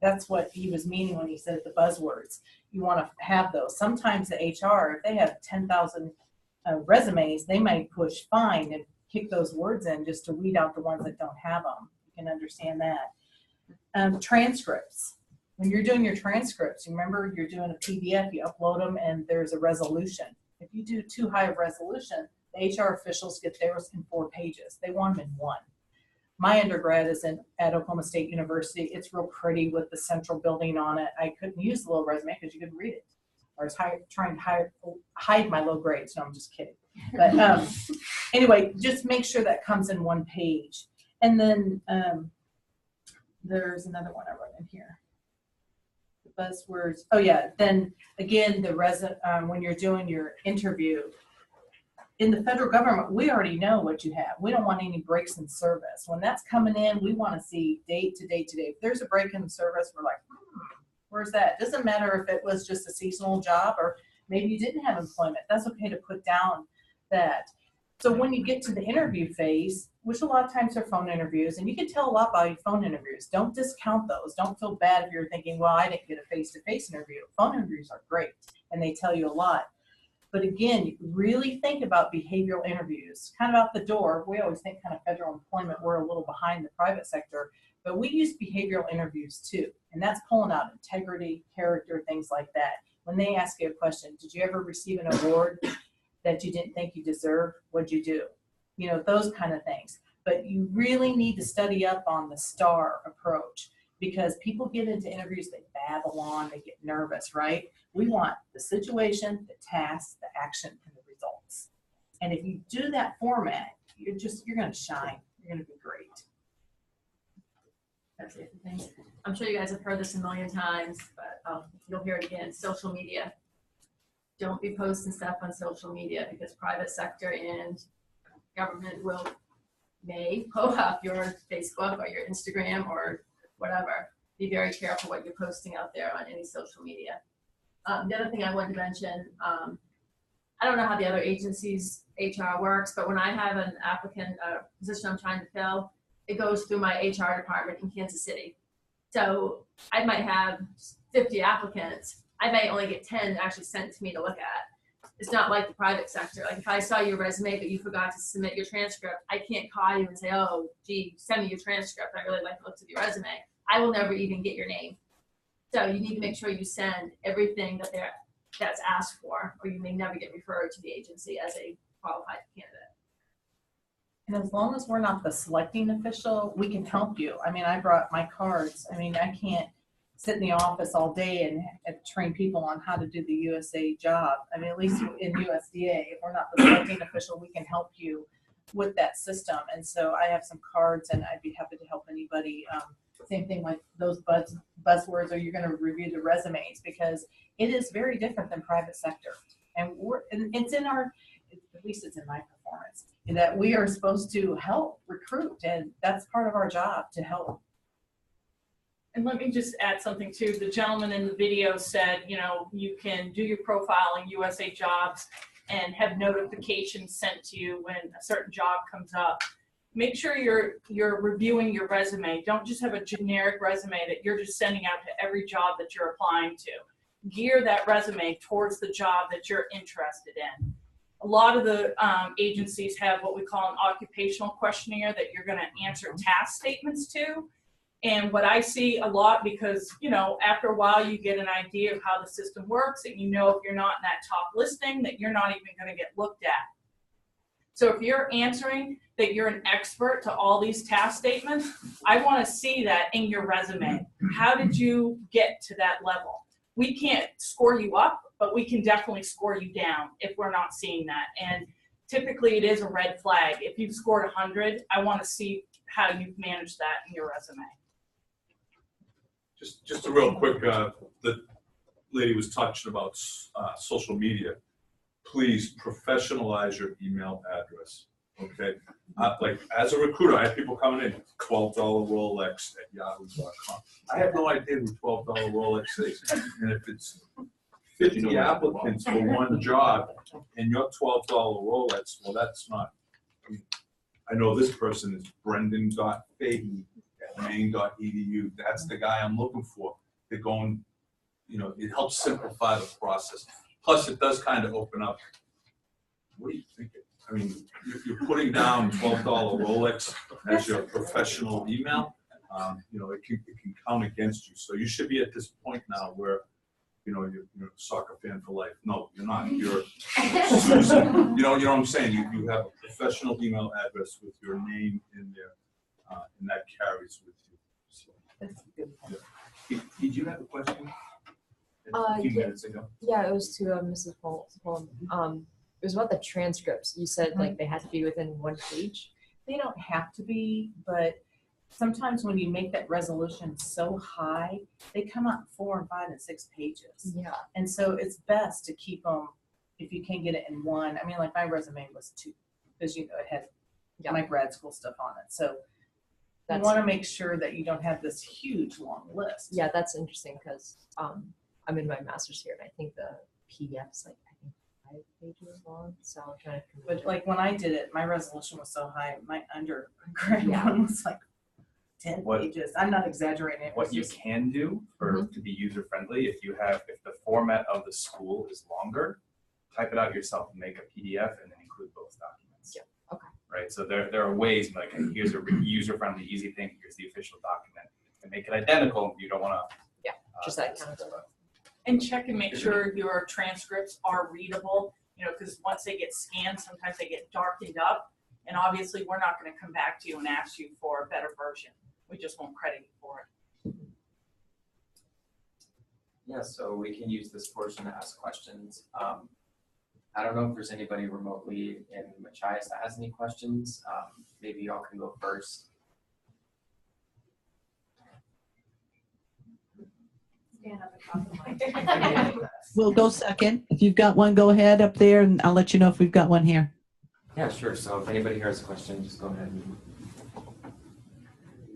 That's what he was meaning when he said the buzzwords. You want to have those. Sometimes the HR, if they have 10,000 resumes, they might push find and kick those words in just to weed out the ones that don't have them. You can understand that. Transcripts. When you're doing your transcripts, remember you're doing a PDF, you upload them, and there's a resolution. If you do too high of resolution, the HR officials get theirs in 4 pages. They want them in 1. My undergrad is at Oklahoma State University. It's real pretty with the central building on it. I couldn't use the little resume because you couldn't read it. I was trying to hide my low grades. No, I'm just kidding. But anyway, just make sure that comes in one page. And then there's another one I wrote in here. The buzzwords. Oh yeah. Then again, when you're doing your interview, in the federal government, we already know what you have. We don't want any breaks in service. When that's coming in, we want to see date to date to date. If there's a break in the service, we're like, where's that? Doesn't matter if it was just a seasonal job or maybe you didn't have employment. That's okay to put down that. So when you get to the interview phase, which a lot of times are phone interviews, and you can tell a lot by phone interviews. Don't discount those. Don't feel bad if you're thinking, well, I didn't get a face-to-face interview. Phone interviews are great, and they tell you a lot. But again, you really think about behavioral interviews, kind of out the door. We always think kind of federal employment, we're a little behind the private sector, but we use behavioral interviews too. And that's pulling out integrity, character, things like that. When they ask you a question, did you ever receive an award that you didn't think you deserved? What'd you do? You know, those kind of things. But you really need to study up on the STAR approach because people get into interviews, they babble on, they get nervous, right? We want the situation, the task, the action, and the results. And if you do that format, you're going to shine. You're going to be great. That's it. Thanks. I'm sure you guys have heard this a million times, but you'll hear it again. Social media. Don't be posting stuff on social media because private sector and government may pull up your Facebook or your Instagram or whatever. Be very careful what you're posting out there on any social media. The other thing I wanted to mention, I don't know how the other agencies' HR works, but when I have an applicant position I'm trying to fill, it goes through my HR department in Kansas City. So I might have 50 applicants. I may only get 10 actually sent to me to look at. It's not like the private sector. Like if I saw your resume but you forgot to submit your transcript, I can't call you and say, oh, gee, send me your transcript. I really like to look at your resume. I will never even get your name. So you need to make sure you send everything that's asked for, or you may never get referred to the agency as a qualified candidate. And as long as we're not the selecting official, we can help you. I mean, I brought my cards. I mean, I can't sit in the office all day and train people on how to do the USA job. I mean, at least in USDA, if we're not the selecting official, we can help you with that system. And so I have some cards and I'd be happy to help anybody. Same thing like those buzzwords, or you're going to review the resumes because it is very different than private sector. And it's in our, at least it's in my performance, in that we are supposed to help recruit, and that's part of our job to help. And let me just add something too. The gentleman in the video said, you know, you can do your profile in USA Jobs and have notifications sent to you when a certain job comes up. Make sure you're reviewing your resume. Don't just have a generic resume that you're just sending out to every job that you're applying to. Gear that resume towards the job that you're interested in. A lot of the agencies have what we call an occupational questionnaire that you're going to answer task statements to. And what I see a lot, because, you know, after a while you get an idea of how the system works and you know if you're not in that top listing that you're not even going to get looked at. So if you're answering that you're an expert to all these task statements, I want to see that in your resume. How did you get to that level? We can't score you up, but we can definitely score you down if we're not seeing that. And typically it is a red flag. If you've scored 100, I want to see how you've managed that in your resume. Just a real quick, the lady was touching about social media. Please professionalize your email address, okay? Like as a recruiter, I have people coming in, $12 Rolex at yahoo.com. I have no idea who $12 Rolex is. And if it's 50 applicants for one job and your $12 Rolex, well, that's not. I know this person is Brendan.Fahey at Maine.edu. That's the guy I'm looking for. They're going, you know, it helps simplify the process. Plus, it does kind of open up. What do you think? I mean, you're putting down $12 Rolex as your professional email. You know, it can count against you. So you should be at this point now where, you know, you're a soccer fan for life. No, you're not. You're Susan. You know what I'm saying? You have a professional email address with your name in there, and that carries with you. So, That's a good point. yeah. Did you have a question? A few minutes ago. Yeah, it was to Mrs. Pullman. It was about the transcripts. You said like they had to be within 1 page. They don't have to be, but sometimes when you make that resolution so high, they come out 4 and 5 and 6 pages. Yeah. And so it's best to keep them, if you can get it in one. I mean, like my resume was 2, because you know, it had my grad school stuff on it. So you want to make sure that you don't have this huge long list. Yeah, that's interesting because I'm in my master's here, and I think the PDF's like I think 5 pages long. So I'm trying to. But like when I did it, my resolution was so high. My undergrad Yeah. one was like 10 pages. I'm not exaggerating. It What was you just- can do for to be user friendly, if the format of the school is longer, type it out yourself and make a PDF and then include both documents. Yeah. Okay. Right. So there are ways like hey, here's a user friendly easy thing. Here's the official document. And make it identical. You don't want to. Yeah. Just that kind of. And check and make sure your transcripts are readable, you know, because once they get scanned, sometimes they get darkened up. And obviously, we're not going to come back to you and ask you for a better version. We just won't credit you for it. Yeah, so we can use this portion to ask questions. I don't know if there's anybody remotely in Machias that has any questions. Maybe y'all can go first. Stand up and talk to the mic. We'll go second. If you've got one, go ahead up there and I'll let you know if we've got one here. Yeah, sure. So if anybody here has a question, just go ahead.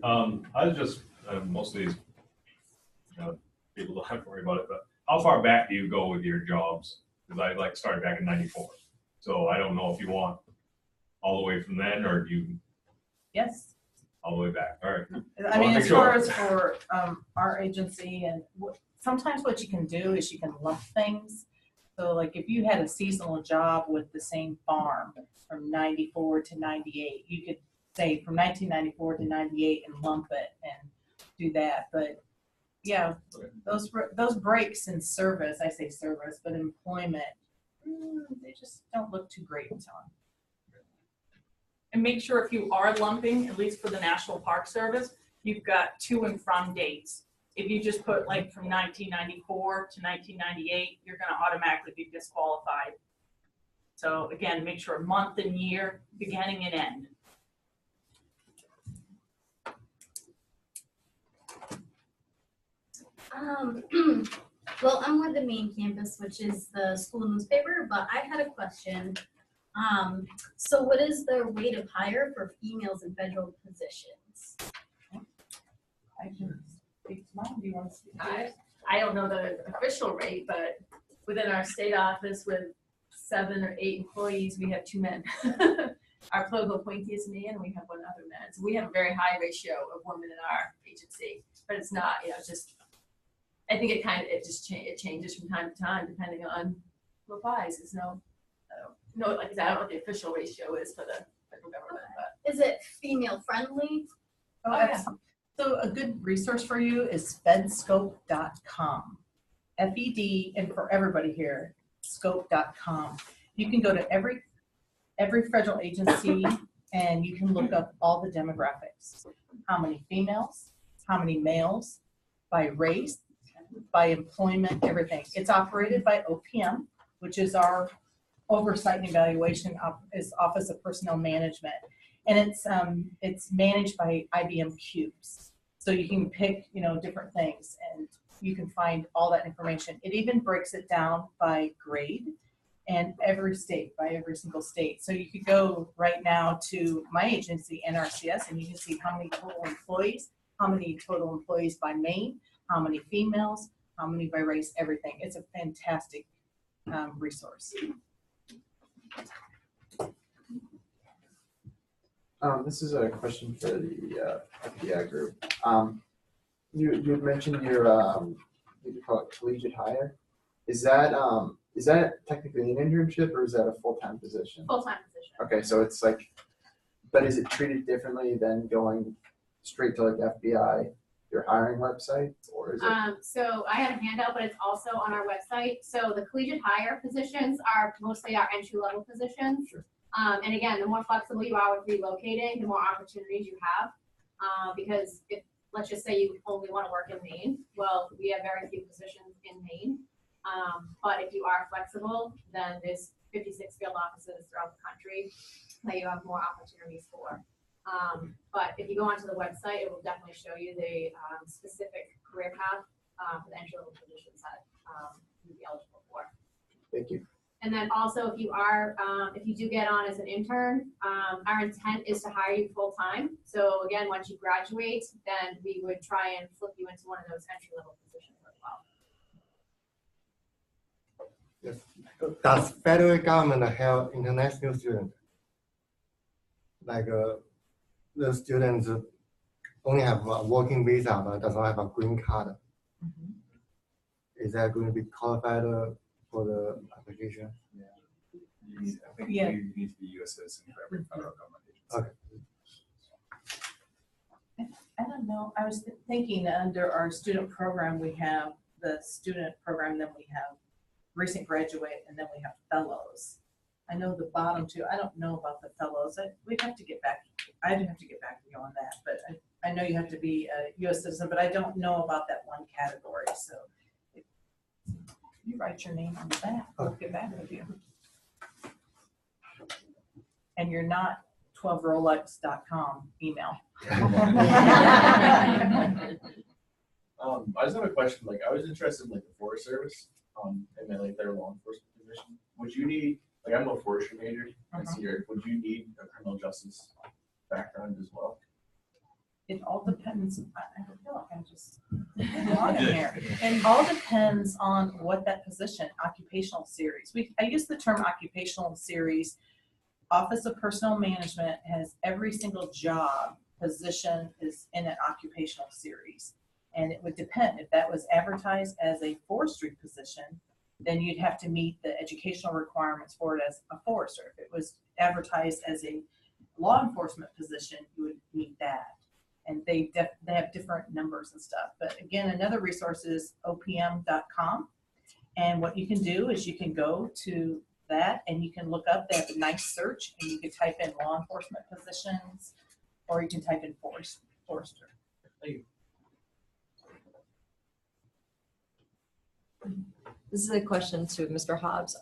I was just, most of these, people don't have to worry about it, but how far back do you go with your jobs? Because I like started back in '94. So I don't know if you want all the way from then or do you Yes. all the way back? All right. I mean, as far as for our agency, and sometimes what you can do is you can lump things. So like if you had a seasonal job with the same farm from 94 to 98, you could say from 1994 to 98 and lump it and do that. But yeah, those breaks in service, I say service, but employment, they just don't look too great on. And make sure if you are lumping, at least for the National Park Service, you've got to and from dates. If you just put like from 1994 to 1998, you're going to automatically be disqualified. So again, make sure month and year, beginning and end. Well, I'm with the main campus, which is the school newspaper, but I had a question. So what is the rate of hire for females in federal positions? I can speak to mine. Do you want to speak to it? I don't know the official rate, but within our state office with 7 or 8 employees, we have 2 men. Our political appointee is me and we have 1 other man. So we have a very high ratio of women in our agency, but it's not, it's just, I think it changes from time to time depending on who applies. There's no, like I said, I don't know what the official ratio is for the federal government, but. Is it female friendly? Oh, yeah. So a good resource for you is fedscope.com. FED, and for everybody here, scope.com. You can go to every federal agency and you can look up all the demographics. How many females, how many males, by race, by employment, everything. It's operated by OPM, which is our Oversight and Evaluation Office of Personnel Management. And it's managed by IBM Cubes. So you can pick, different things and you can find all that information. It even breaks it down by grade and every state, by every single state. So you could go right now to my agency, NRCS, and you can see how many total employees by Maine, how many females, how many by race, everything. It's a fantastic resource. This is a question for the FBI group. You had mentioned your you call it collegiate hire. Is that technically an internship or is that a full-time position? Full-time position. Okay, so it's like, but is it treated differently than going straight to like FBI, your hiring website, or is it? So I have a handout, but it's also on our website. So the collegiate hire positions are mostly our entry-level positions. Sure. And again, the more flexible you are with relocating, the more opportunities you have. Because if, let's just say you only want to work in Maine, well, we have very few positions in Maine. But if you are flexible, then there's 56 field offices throughout the country that you have more opportunities for. But if you go onto the website, it will definitely show you the specific career path for the entry level positions that you'd be eligible for. Thank you. And then also, if you do get on as an intern, our intent is to hire you full time. So again, once you graduate, then we would try and flip you into one of those entry level positions as well. Yes. Does federal government help international students? Like the students only have a working visa but does not have a green card. Is that going to be qualified for the application? I think Yeah. you need to be U.S. citizen for every federal government agency. Okay. I don't know, I was thinking under our student program, we have the student program, then we have recent graduate, and then we have fellows. I know the bottom two, I don't know about the fellows, we'd have to get back, I'd have to get back to you on that, but I know you have to be a U.S. citizen, but I don't know about that one category, so. You write your name on the back, we'll get back with you. And you're not 12rolex.com email. I just have a question. Like, I was interested in like the Forest Service, and then like their law enforcement position. Would you need, like, I'm a forestry major. I see here. Would you need a criminal justice background as well? It all depends, I feel like I'm just on here. It all depends on what that position, occupational series. I use the term occupational series. Office of Personnel Management has every single job position is in an occupational series. And it would depend. If that was advertised as a forestry position, then you'd have to meet the educational requirements for it as a forester. If it was advertised as a law enforcement position, you would meet that. And they have different numbers and stuff. But again, another resource is opm.com. And what you can do is you can go to that and you can look up that nice search and you can type in law enforcement positions or you can type in forester. Thank you. This is a question to Mr. Hobbs.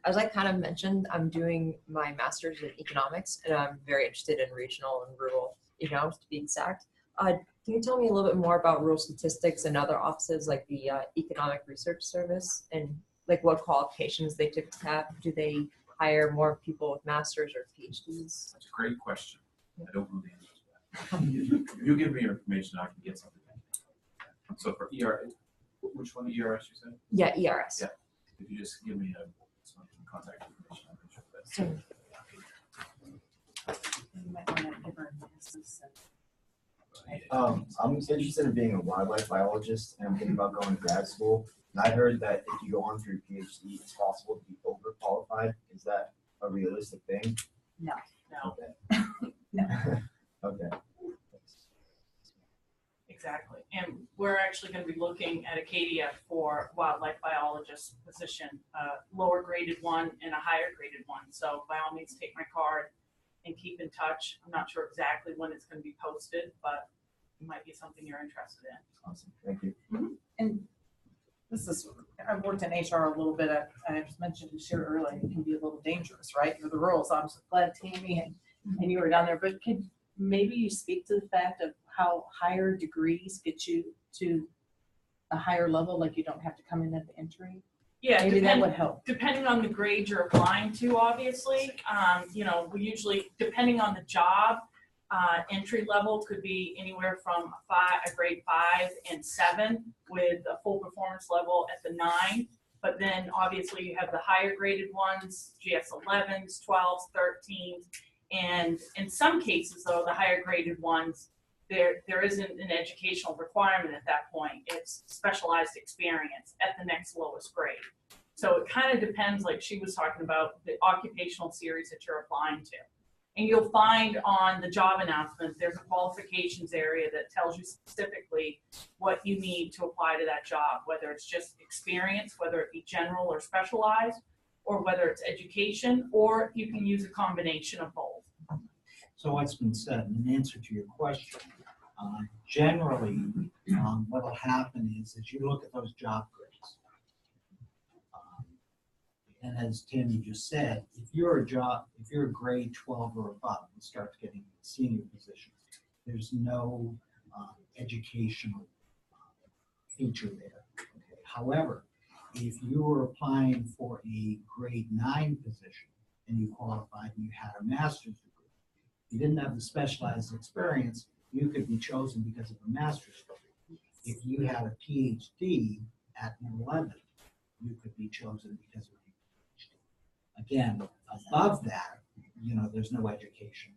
As I kind of mentioned, I'm doing my master's in economics and I'm very interested in regional and rural economics to be exact. Can you tell me a little bit more about rural statistics and other offices like the Economic Research Service and like what qualifications they typically have? Do they hire more people with masters or PhDs? That's a great question. I don't know the answer to that. You give me your information, I can get something. So for ER, which one, ERS you said? Yeah, ERS. Yeah. If you just give me some contact information, I'll reach out to that. You might want to give her an assist. I'm interested in being a wildlife biologist, and I'm thinking about going to grad school. And I heard that if you go on for your PhD, it's possible to be overqualified. Is that a realistic thing? No. Okay. No. Okay. Exactly. And we're actually going to be looking at Acadia for wildlife biologist position, lower graded one and a higher graded one. So by all means, take my card and keep in touch. I'm not sure exactly when it's going to be posted, but it might be something you're interested in. Awesome. Thank you. And this is, I've worked in HR a little bit. I mentioned to Shira earlier, it can be a little dangerous, right? For the rules. So I'm so glad Tammy and you were down there. But could maybe you speak to the fact of how higher degrees get you to a higher level, like you don't have to come in at the entry? Yeah, Maybe that would help. Depending on the grade you're applying to, obviously. You know, we usually, depending on the job, entry level could be anywhere from a grade 5 and 7 with a full performance level at the 9. But then obviously you have the higher graded ones, GS 11s, 12s, 13s. And in some cases though, the higher graded ones, there isn't an educational requirement at that point. It's specialized experience at the next lowest grade. So it kind of depends, like she was talking about, the occupational series that you're applying to. And you'll find on the job announcement, there's a qualifications area that tells you specifically what you need to apply to that job, whether it's just experience, whether it be general or specialized, or whether it's education, or you can use a combination of both. So what's been said, in answer to your question, generally, what will happen is you look at those job grades. And as Tammy just said, if you're a grade 12 or above and start getting senior positions, there's no educational feature there. Okay. However, if you were applying for a grade 9 position and you qualified and you had a master's degree, you didn't have the specialized experience, you could be chosen because of a master's degree. If you had a PhD at 11, you could be chosen because of a PhD. Again, above that, there's no education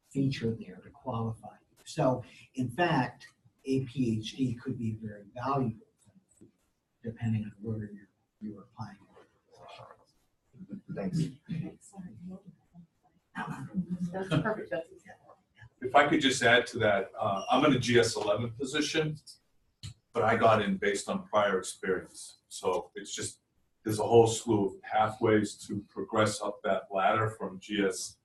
feature there to qualify you. So, in fact, a PhD could be very valuable depending on where you're applying. Thanks. That's perfect. That's If I could just add to that, I'm in a GS11 position, but I got in based on prior experience. So it's just, there's a whole slew of pathways to progress up that ladder from GS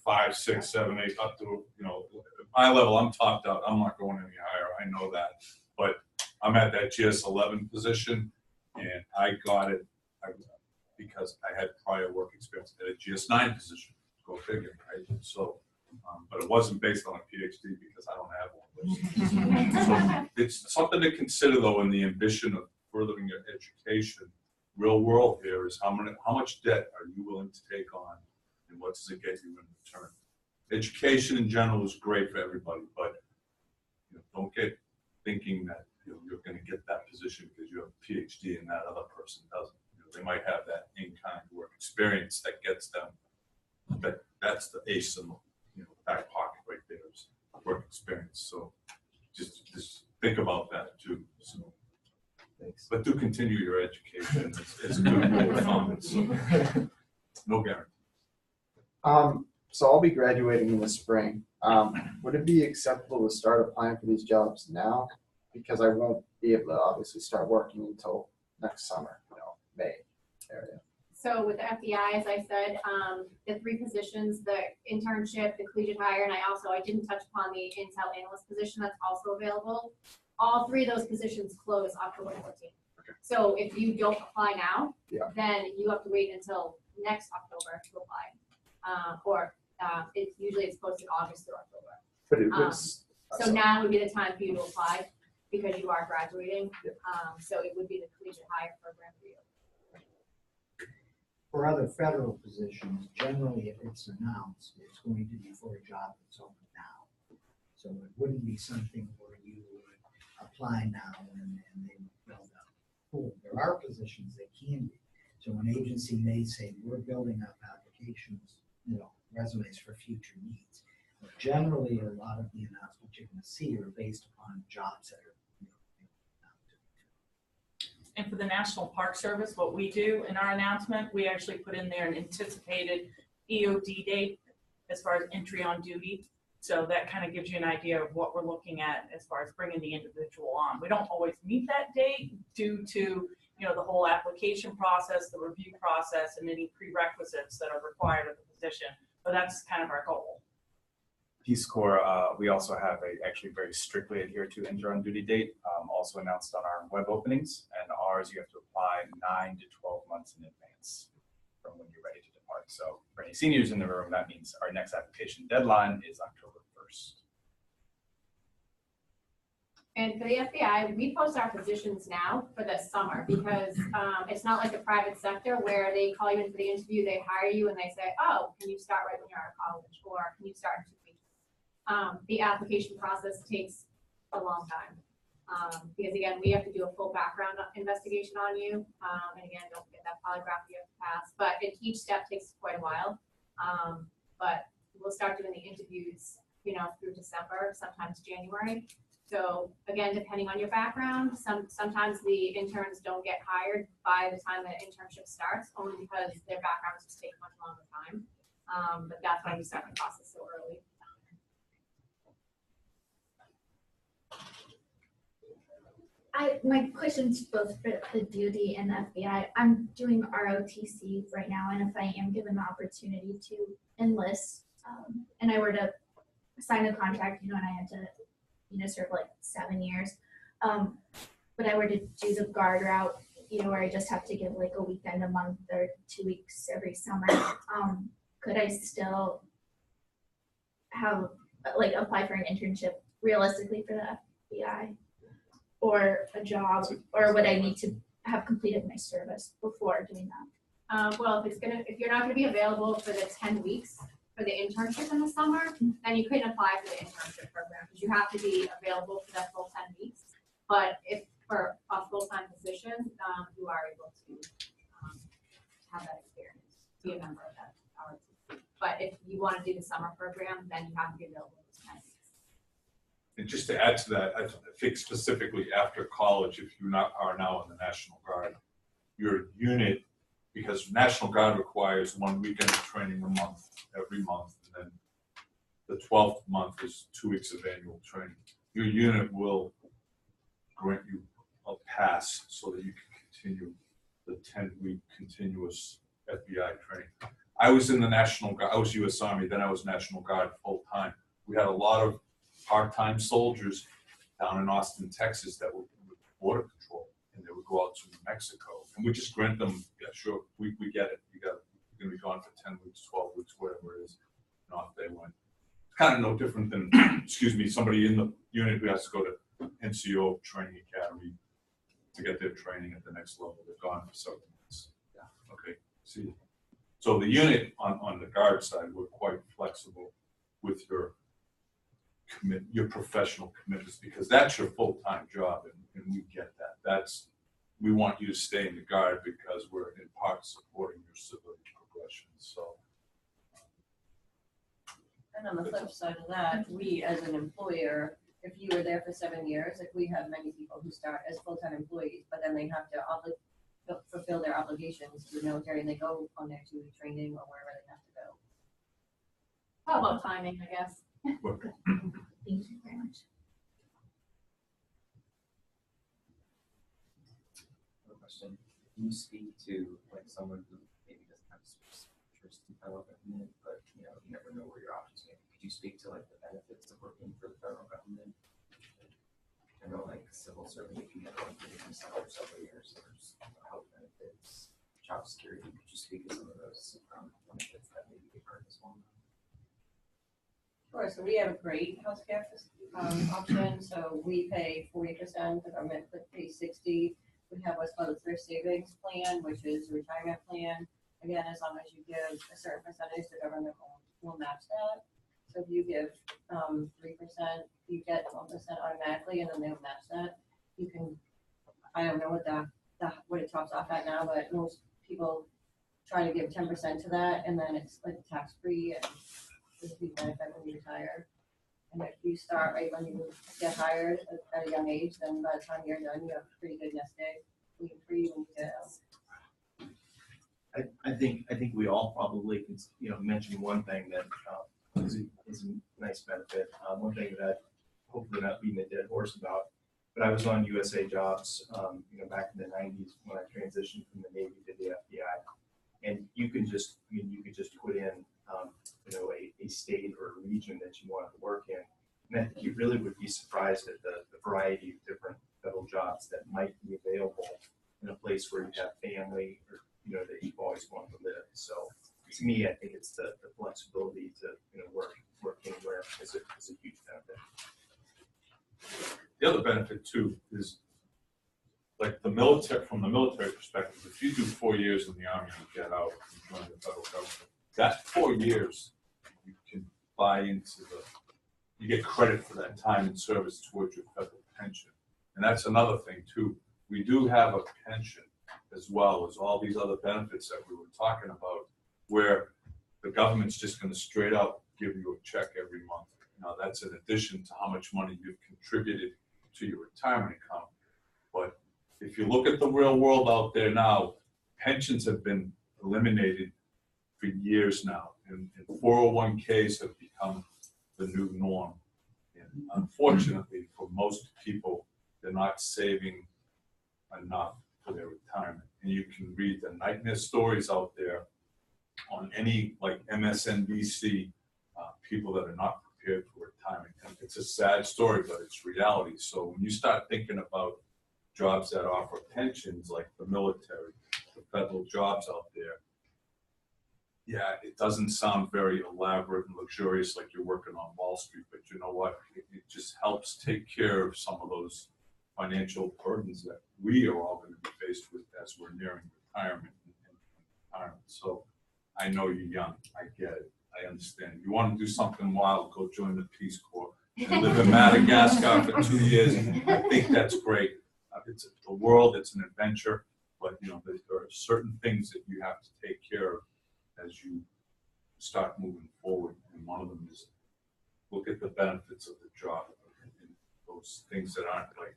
5, 6, 7, 8 up to, at my level, I'm topped out. I'm not going any higher. I know that. But I'm at that GS11 position, and I got it because I had prior work experience at a GS9 position. Go figure, right? So, but it wasn't based on a PhD because I don't have one. So it's something to consider, though, in the ambition of furthering your education. Real world here is how much debt are you willing to take on, and what does it get you in return? Education in general is great for everybody, but don't get thinking that you're going to get that position because you have a PhD and that other person doesn't. They might have that in-kind work experience that gets them. That's the ace in the back pocket right there is work experience. So just think about that too. So, thanks. But do continue your education. It's good fun. So, no guarantee. So I'll be graduating in the spring. Would it be acceptable to start applying for these jobs now? Because I won't be able to obviously start working until next summer, May area. So with the FBI, as I said, the 3 positions, the internship, the collegiate hire, and I didn't touch upon the Intel analyst position that's also available. All 3 of those positions close October 14th. Okay. So if you don't apply now, Yeah. then you have to wait until next October to apply. Usually it's posted August through October. But it was So now would be the time for you to apply because you are graduating. Yeah. So it would be the collegiate hire program for you. For other federal positions, generally if it's announced, it's going to be for a job that's open now. So it wouldn't be something where you would apply now and they would build up. Cool. There are positions that can be. So an agency may say, we're building up applications, resumes for future needs. But generally, a lot of the announcements you're going to see are based upon jobs that are. And for the National Park Service, what we do in our announcement, we actually put in there an anticipated EOD date as far as entry on duty. So that kind of gives you an idea of what we're looking at as far as bringing the individual on. We don't always meet that date due to the whole application process, the review process, and any prerequisites that are required of the position. But that's kind of our goal. Peace Corps, we also have actually very strictly adhere to enter on duty date, also announced on our web openings, and ours you have to apply 9 to 12 months in advance from when you're ready to depart. So for any seniors in the room, that means our next application deadline is October 1st. And for the FBI, we post our positions now for the summer because it's not like the private sector where they call you in for the interview, they hire you and they say, oh, can you start right when you're out of college, or can you start in 2 weeks? The application process takes a long time because again, we have to do a full background investigation on you. And again, don't forget that polygraph you have to pass, but each step takes quite a while. But we'll start doing the interviews, through December, sometimes January. So again, depending on your background, sometimes the interns don't get hired by the time the internship starts, only because their backgrounds just take much longer time. But that's why we start the process so early. My question's both for the duty and the FBI. I'm doing ROTC right now, and if I am given the opportunity to enlist, and I were to sign a contract, and I had to, serve like 7 years, but I were to do the guard route, where I just have to give like a weekend a month or 2 weeks every summer, could I still have, like, apply for an internship realistically for the FBI or a job, or would I need to have completed my service before doing that? Well, if you're not gonna be available for the 10 weeks for the internship in the summer, then you couldn't apply for the internship program, because you have to be available for that full 10 weeks. But if for a full-time position, you are able to have that experience, be a member of that ROTC. But if you want to do the summer program, then you have to be available those 10 weeks. And just to add to that, I think specifically after college, if you are now in the National Guard, your unit, because National Guard requires 1 weekend of training a month, every month, and then the 12th month is 2 weeks of annual training. Your unit will grant you a pass so that you can continue the 10-week continuous FBI training. I was in the National Guard, I was U.S. Army, then I was National Guard full-time. We had a lot of part-time soldiers down in Austin, Texas that were with border control, and they would go out to New Mexico, and we just grant them, yeah, sure, we get it. You're gonna be gone for 10 weeks, 12 weeks, whatever it is, and off they went. It's kind of no different than, excuse me, somebody in the unit who has to go to NCO training academy to get their training at the next level. They're gone for several months. Yeah, okay, see. So the unit on the Guard side, we're quite flexible with your professional commitments, because that's your full-time job, and we get that. We want you to stay in the Guard because we're in part supporting your civilian progression. So. And on the flip side of that, we as an employer, if you were there for 7 years, like we have many people who start as full-time employees, but then they have to fulfill their obligations to the military, and they go on their 2-week training or wherever they have to go. How about timing, I guess? Thank you very much. Question. Can you speak to like someone who maybe doesn't have interest in federal government, but you never know where your options may be? Could you speak to like the benefits of working for the federal government? I know like civil servant, you can get like different salaries over years, there's health benefits, job security. Could you speak to some of those benefits that maybe you've heard as well? Sure, so we have a great healthcare option. So we pay 40%, the government pays 60%. We have what's called a thrift savings plan, which is a retirement plan. Again, as long as you give a certain percentage, the government will match that. So if you give 3%, you get 1% automatically, and then they'll match that. You can, I don't know what it tops off at now, but most people try to give 10% to that, and then it's like tax-free and there's a big benefit when you retire. And if you start right when you get hired at a young age, then by the time you're done, you have a pretty good nest egg. Free when you get out. I think we all probably can, mention one thing that is a nice benefit. One thing that hopefully not beating a dead horse about, but I was on USA Jobs, back in the 90s when I transitioned from the Navy to the FBI, and you can just put in, a state or a region that you want to work in, and I think you really would be surprised at the variety of different federal jobs that might be available in a place where you have family or that you've always wanted to live. So to me, I think it's the flexibility to work anywhere is a huge benefit. The other benefit too is like the military, from the military perspective, if you do 4 years in the Army and get out and join the federal government, that 4 years you can buy into you get credit for that time in service towards your federal pension. And that's another thing too. We do have a pension as well as all these other benefits that we were talking about, where the government's just going to straight up give you a check every month. Now that's in addition to how much money you've contributed to your retirement account. But if you look at the real world out there now, pensions have been eliminated for years now, and 401ks have become the new norm. And unfortunately, for most people, they're not saving enough for their retirement. And you can read the nightmare stories out there on any like MSNBC, people that are not prepared for retirement. And it's a sad story, but it's reality. So when you start thinking about jobs that offer pensions, like the military, the federal jobs out there. Yeah, it doesn't sound very elaborate and luxurious like you're working on Wall Street, but you know what? It just helps take care of some of those financial burdens that we are all going to be faced with as we're nearing retirement. So I know you're young. I get it. I understand. You want to do something wild, go join the Peace Corps and live in Madagascar for 2 years. I think that's great. It's the world, it's an adventure, but you know, there are certain things that you have to take care of as you start moving forward. And one of them is look at the benefits of the job and those things that aren't like,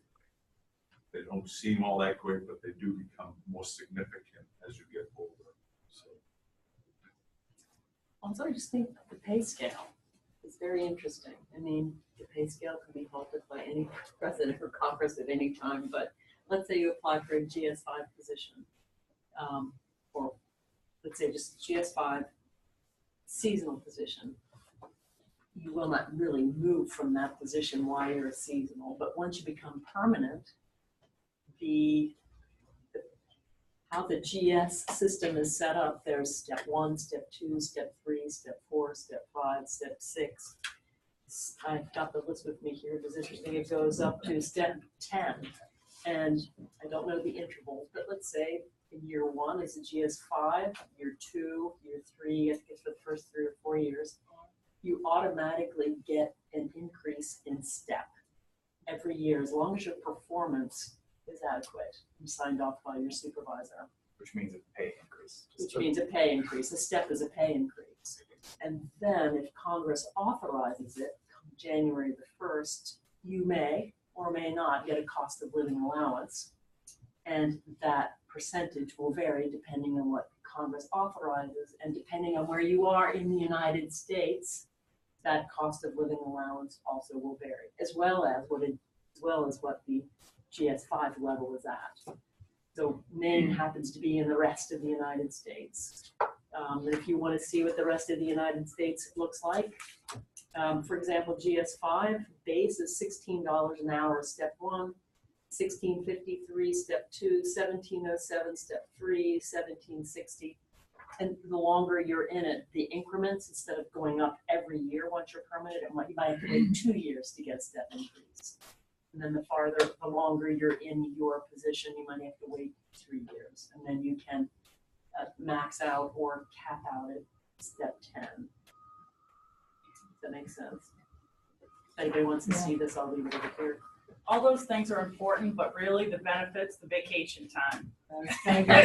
they don't seem all that great, but they do become more significant as you get older. So. Also, I just think the pay scale is very interesting. I mean, the pay scale can be halted by any president or Congress at any time, but let's say you apply for a GS5 position, or let's say just GS5 seasonal position. You will not really move from that position while you're a seasonal, but once you become permanent, how the GS system is set up, there's step 1, step 2, step 3, step 4, step 5, step 6. I've got the list with me here. It was interesting. It goes up to step 10. And I don't know the intervals, but let's say in year 1 is a GS5, year 2, year 3, I think for the first 3 or 4 years, you automatically get an increase in step every year as long as your performance is adequate and signed off by your supervisor. Which means a pay increase. Which means a pay increase. A step is a pay increase. And then if Congress authorizes it, come January the 1st, you may or may not get a cost of living allowance. And that percentage will vary depending on what Congress authorizes and depending on where you are in the United States, that cost of living allowance also will vary, as well as what the GS5 level is at. So Maine happens to be in the rest of the United States. And if you want to see what the rest of the United States looks like, for example, GS5 base is $16 an hour, step 1, $16.53, step 2, $17.07, step 3, $17.60. And the longer you're in it, the increments, instead of going up every year once you're permanent, you might have to wait 2 years to get a step increase. And then the longer you're in your position, you might have to wait 3 years. And then you can max out or cap out at step 10. Does that make sense? If anybody wants to see this, I'll leave it over here. All those things are important, but really the benefits, the vacation time. Right?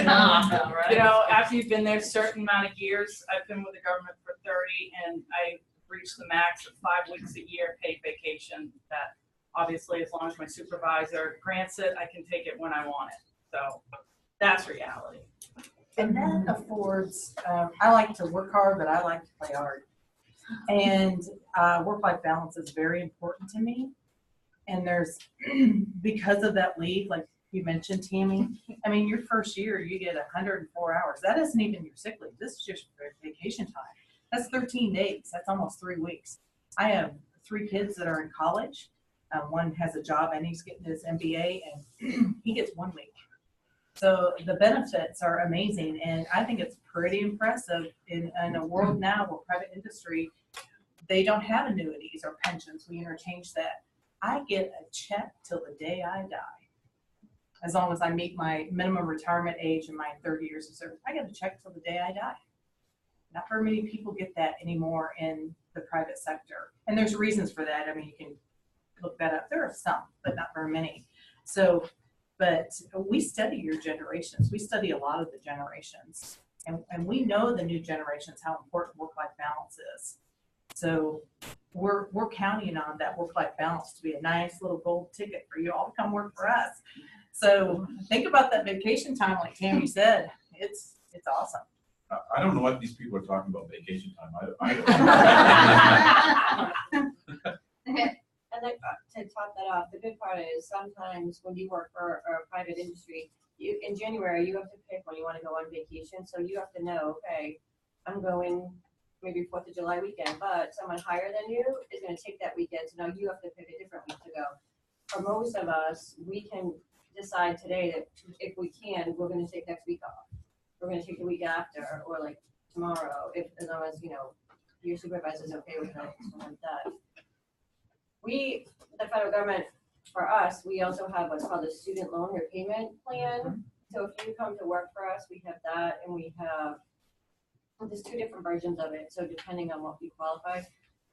You know, after you've been there a certain amount of years, I've been with the government for 30 and I reached the max of 5 weeks a year paid vacation that obviously as long as my supervisor grants it, I can take it when I want it. So that's reality. And that affords, I like to work hard, but I like to play hard. And work-life balance is very important to me. And there's, because of that leave, like you mentioned, Tammy, I mean, your first year, you get 104 hours. That isn't even your sick leave. This is just vacation time. That's 13 days. That's almost 3 weeks. I have 3 kids that are in college. One has a job and he's getting his MBA and he gets 1 week. So the benefits are amazing. And I think it's pretty impressive in a world now where private industry, they don't have annuities or pensions. We interchange that. I get a check till the day I die. As long as I meet my minimum retirement age and my 30 years of service, I get a check till the day I die. Not very many people get that anymore in the private sector. And there's reasons for that. I mean, you can look that up. There are some, but not very many. So, but we study your generations. We study a lot of the generations. And we know the new generations, how important work-life balance is. So we're counting on that work-life balance to be a nice little gold ticket for you all to come work for us. So think about that vacation time, like Tammy said. It's awesome. I don't know what these people are talking about vacation time. I'd like to top that off. The good part is sometimes when you work for a private industry, in January you have to pick when you want to go on vacation. So you have to know, okay, I'm going maybe 4th of July weekend, but someone higher than you is going to take that weekend. So now you have to pick a different week to go. For most of us, we can decide today that if we can, we're gonna take next week off. We're gonna take the week after, or like tomorrow, if, as long as, you know, your supervisor's okay with that, something like that. We, the federal government, for us, we also have what's called a student loan repayment plan. So if you come to work for us, we have that, and we have, there's two different versions of it, so depending on what we qualify.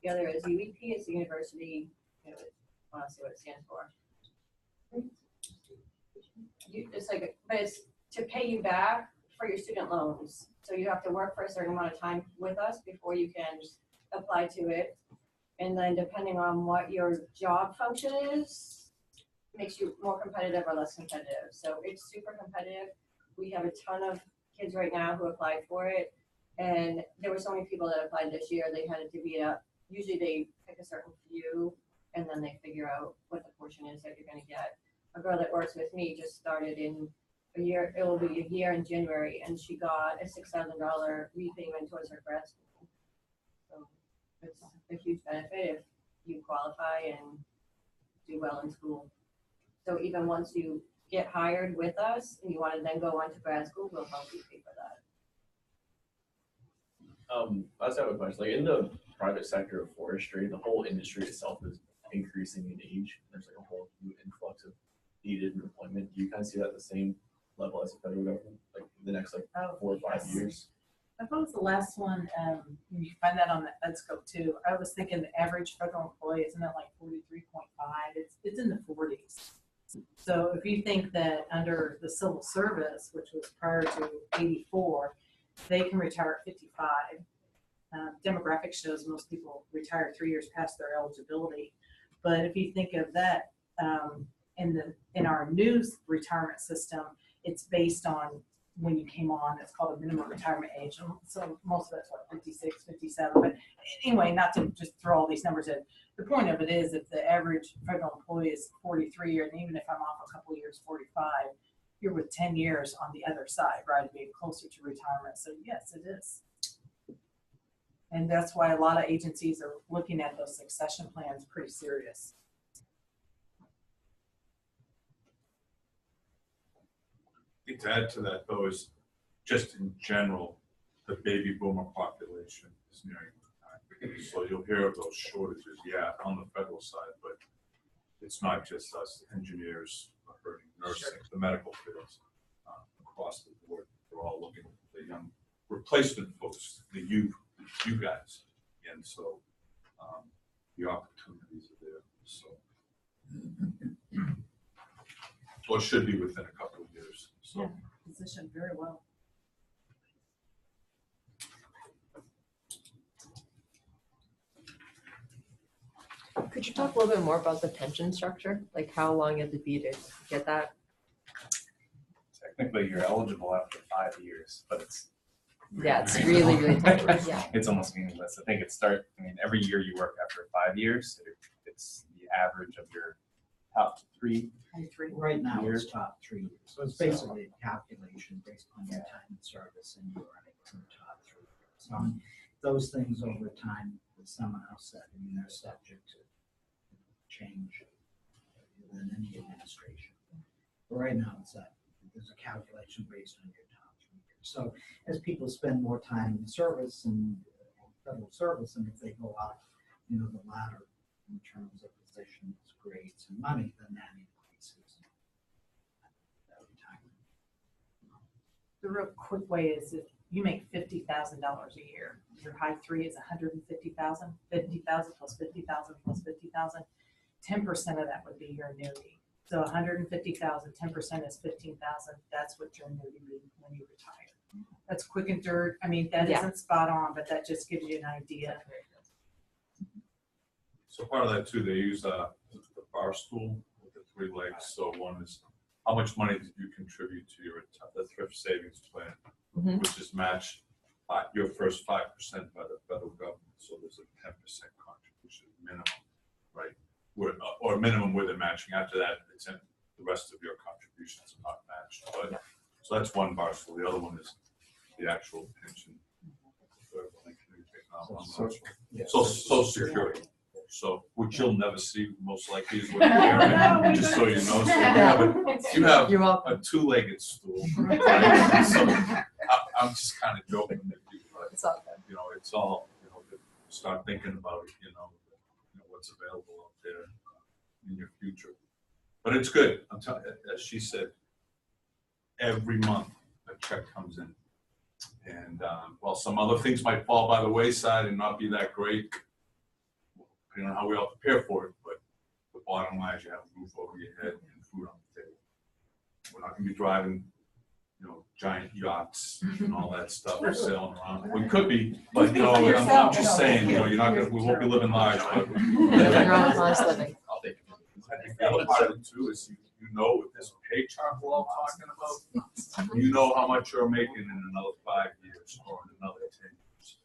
The other is UEP, it's the university, you know, I wanna see what it stands for. It's like, but it's to pay you back for your student loans. So you have to work for a certain amount of time with us before you can apply to it. And then depending on what your job function is, makes you more competitive or less competitive. So it's super competitive. We have a ton of kids right now who applied for it. And there were so many people that applied this year, they had to divvy it up. Usually they pick a certain few and then they figure out what the portion is that you're gonna get. A girl that works with me just started in a year, it will be a year in January, and she got a $6,000 repayment towards her grad school. So it's a huge benefit if you qualify and do well in school. So even once you get hired with us and you want to then go on to grad school, we'll help you pay for that. I also have a question. Like in the private sector of forestry, the whole industry itself is increasing in age. There's like a whole new influx of needed employment. Do you kind of see that at the same level as the federal government, like the next like 4 or 5 years? I thought it was the last one, you can find that on the EdScope too. I was thinking the average federal employee, isn't it like 43.5? It's in the 40s. So if you think that under the civil service, which was prior to 84, they can retire at 55. Demographics shows most people retire 3 years past their eligibility. But if you think of that, in our new retirement system, it's based on when you came on. It's called a minimum retirement age. So most of it's what, 56, 57. But anyway, not to just throw all these numbers in. The point of it is, if the average federal employee is 43, and even if I'm off a couple of years, 45, you're with 10 years on the other side, right, being closer to retirement. So yes, it is. And that's why a lot of agencies are looking at those succession plans pretty serious. I think to add to that though is just in general, the baby boomer population is nearing retirement. So you'll hear of those shortages, yeah, on the federal side, but it's not just us engineers, nursing, the medical fields across the board. They're all looking at the young replacement folks, the you guys, and so the opportunities are there. So, or it should be within a couple of years. So. Yeah, positioned very well. Could you talk a little bit more about the pension structure? Like how long you have to be to get that? Technically, you're eligible after 5 years, but it's Yeah, it's really, really tight. Yeah. It's almost meaningless. I think every year you work after 5 years, it's the average of your top 3. Right now, it's top 3 years. So it's basically a calculation based on your time in service and your earnings in the top 3 years. So those things over time, is somehow set. I mean, they're subject to change within any administration. But right now, there's a calculation based on your top 3 years. So as people spend more time in service and federal service, and if they go up, the ladder in terms of positions, grades, and money, then that increases every time. The real quick way is if you make $50,000 a year, your high 3 is 150,000, 50,000 plus 50,000 plus 50,000. 10% of that would be your annuity. So 150,000, 10% is 15,000. That's what your annuity would be when you retire. That's quick and dirt. I mean, that isn't spot on, but that just gives you an idea. So part of that too, they use the bar stool with the 3 legs. So one is how much money did you contribute to the thrift savings plan, which is matched your first 5% by the federal government. So there's a 10% contribution minimum, right? Or minimum where they're matching. After that, it's in the rest of your contributions are not matched. But so that's one bar stool. The other one is the actual pension. Social Security. So, which you'll never see, most likely is what you're hearing, just so you know. So you have You're welcome. a two-legged stool. Right? So I'm just kind of joking with you, but It's all good. you know, it's all, you know, start thinking about it, you know, what's available out there in your future. But it's good. I'm telling you, as she said, every month a check comes in. And while some other things might fall by the wayside and not be that great, depending on how we all prepare for it, but the bottom line is you have a roof over your head and food on the table. We're not gonna be driving, you know, giant yachts and all that stuff or sailing around. We could be, but you know, I'm just saying, you know, you're not gonna, we won't be living large, but. Living. I'll take it. I think the other part of it too is you know with this pay chart we're all talking about, you know how much you're making in another 5 years or in another 10 years.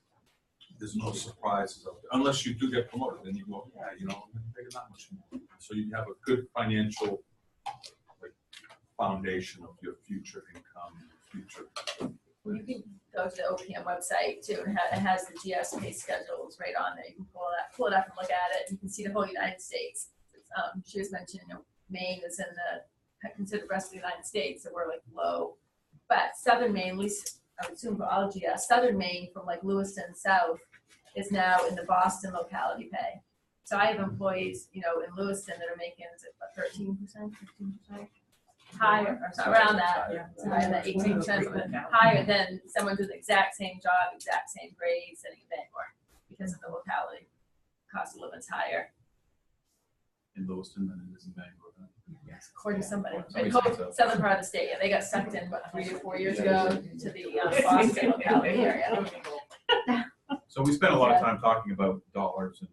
There's no surprises out there, unless you do get promoted, then you go, yeah, you know, I'm making that much more. So you have a good financial foundation of your future income, future. You can go to the OPM website too, and it has the GS pay schedules right on there. You can pull it up and look at it. You can see the whole United States. She was mentioning, you know, Maine is in the considered rest of the United States, so we're like low. But Southern Maine, at least I would assume for all GS, Southern Maine from like Lewiston south is now in the Boston locality pay. So I have employees, you know, in Lewiston that are making, is it 13%, 15%? Higher, or sorry, around that, so higher than 18%, higher than someone doing the exact same job, exact same grade, sitting in Bangor, because of the locality. Cost of living's higher. In Lewiston than it is in Bangor. Yes, according to somebody. Somebody said so. Southern part of the state, yeah, they got sucked in, what, 3 or 4 years ago to the Boston locality area. So we spent a lot of time talking about dollars and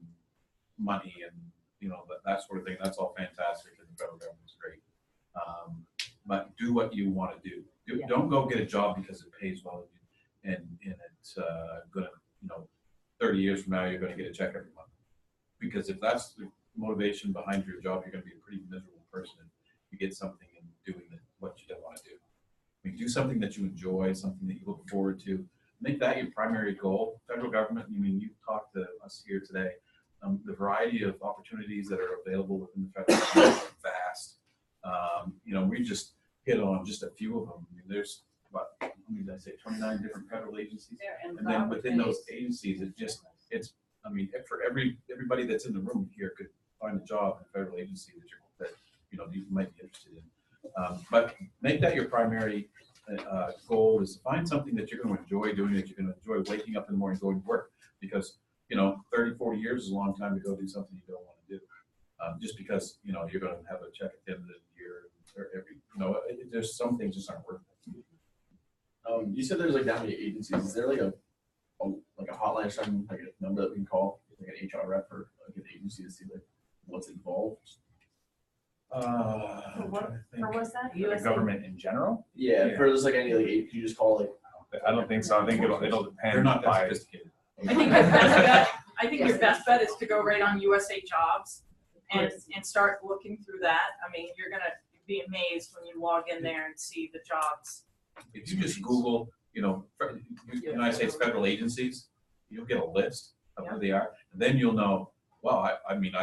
money and, you know, that sort of thing. That's all fantastic and the federal government's great. But do what you want to do. Don't go get a job because it pays well and it's gonna, you know, 30 years from now, you're gonna get a check every month. Because if that's the motivation behind your job, you're gonna be a pretty miserable person if you get something and doing what you don't want to do. I mean, do something that you enjoy, something that you look forward to. Make that your primary goal. Federal government, I mean, you talked to us here today. The variety of opportunities that are available within the federal government are vast. You know, we just hit on just a few of them. I mean, there's what, how many did I say, 29 different federal agencies? And then within those agencies, it's, I mean, for everybody that's in the room here could find a job in a federal agency that you know, you might be interested in. But make that your primary goal, is to find something that you're going to enjoy doing, that you're going to enjoy waking up in the morning going to work. Because, you know, 30, 40 years is a long time to go do something you don't want to do. Just because, you know, you're going to have a check at the end of the year or every, you know, there's some things just aren't worth it. You said there's like that many agencies. Is there like a hotline or something, like a number that we can call, like an HR rep or like an agency to see like what's involved? For what's that? The government in general? Yeah, for just like any like can you just call like? I don't think so. I think it'll depend. They're not that sophisticated. I think your best bet is to go right on USA Jobs and start looking through that. I mean, you're gonna be amazed when you log in there and see the jobs. If you just Google, you know, United States federal agencies, you'll get a list of who they are, and then you'll know. Well, I mean,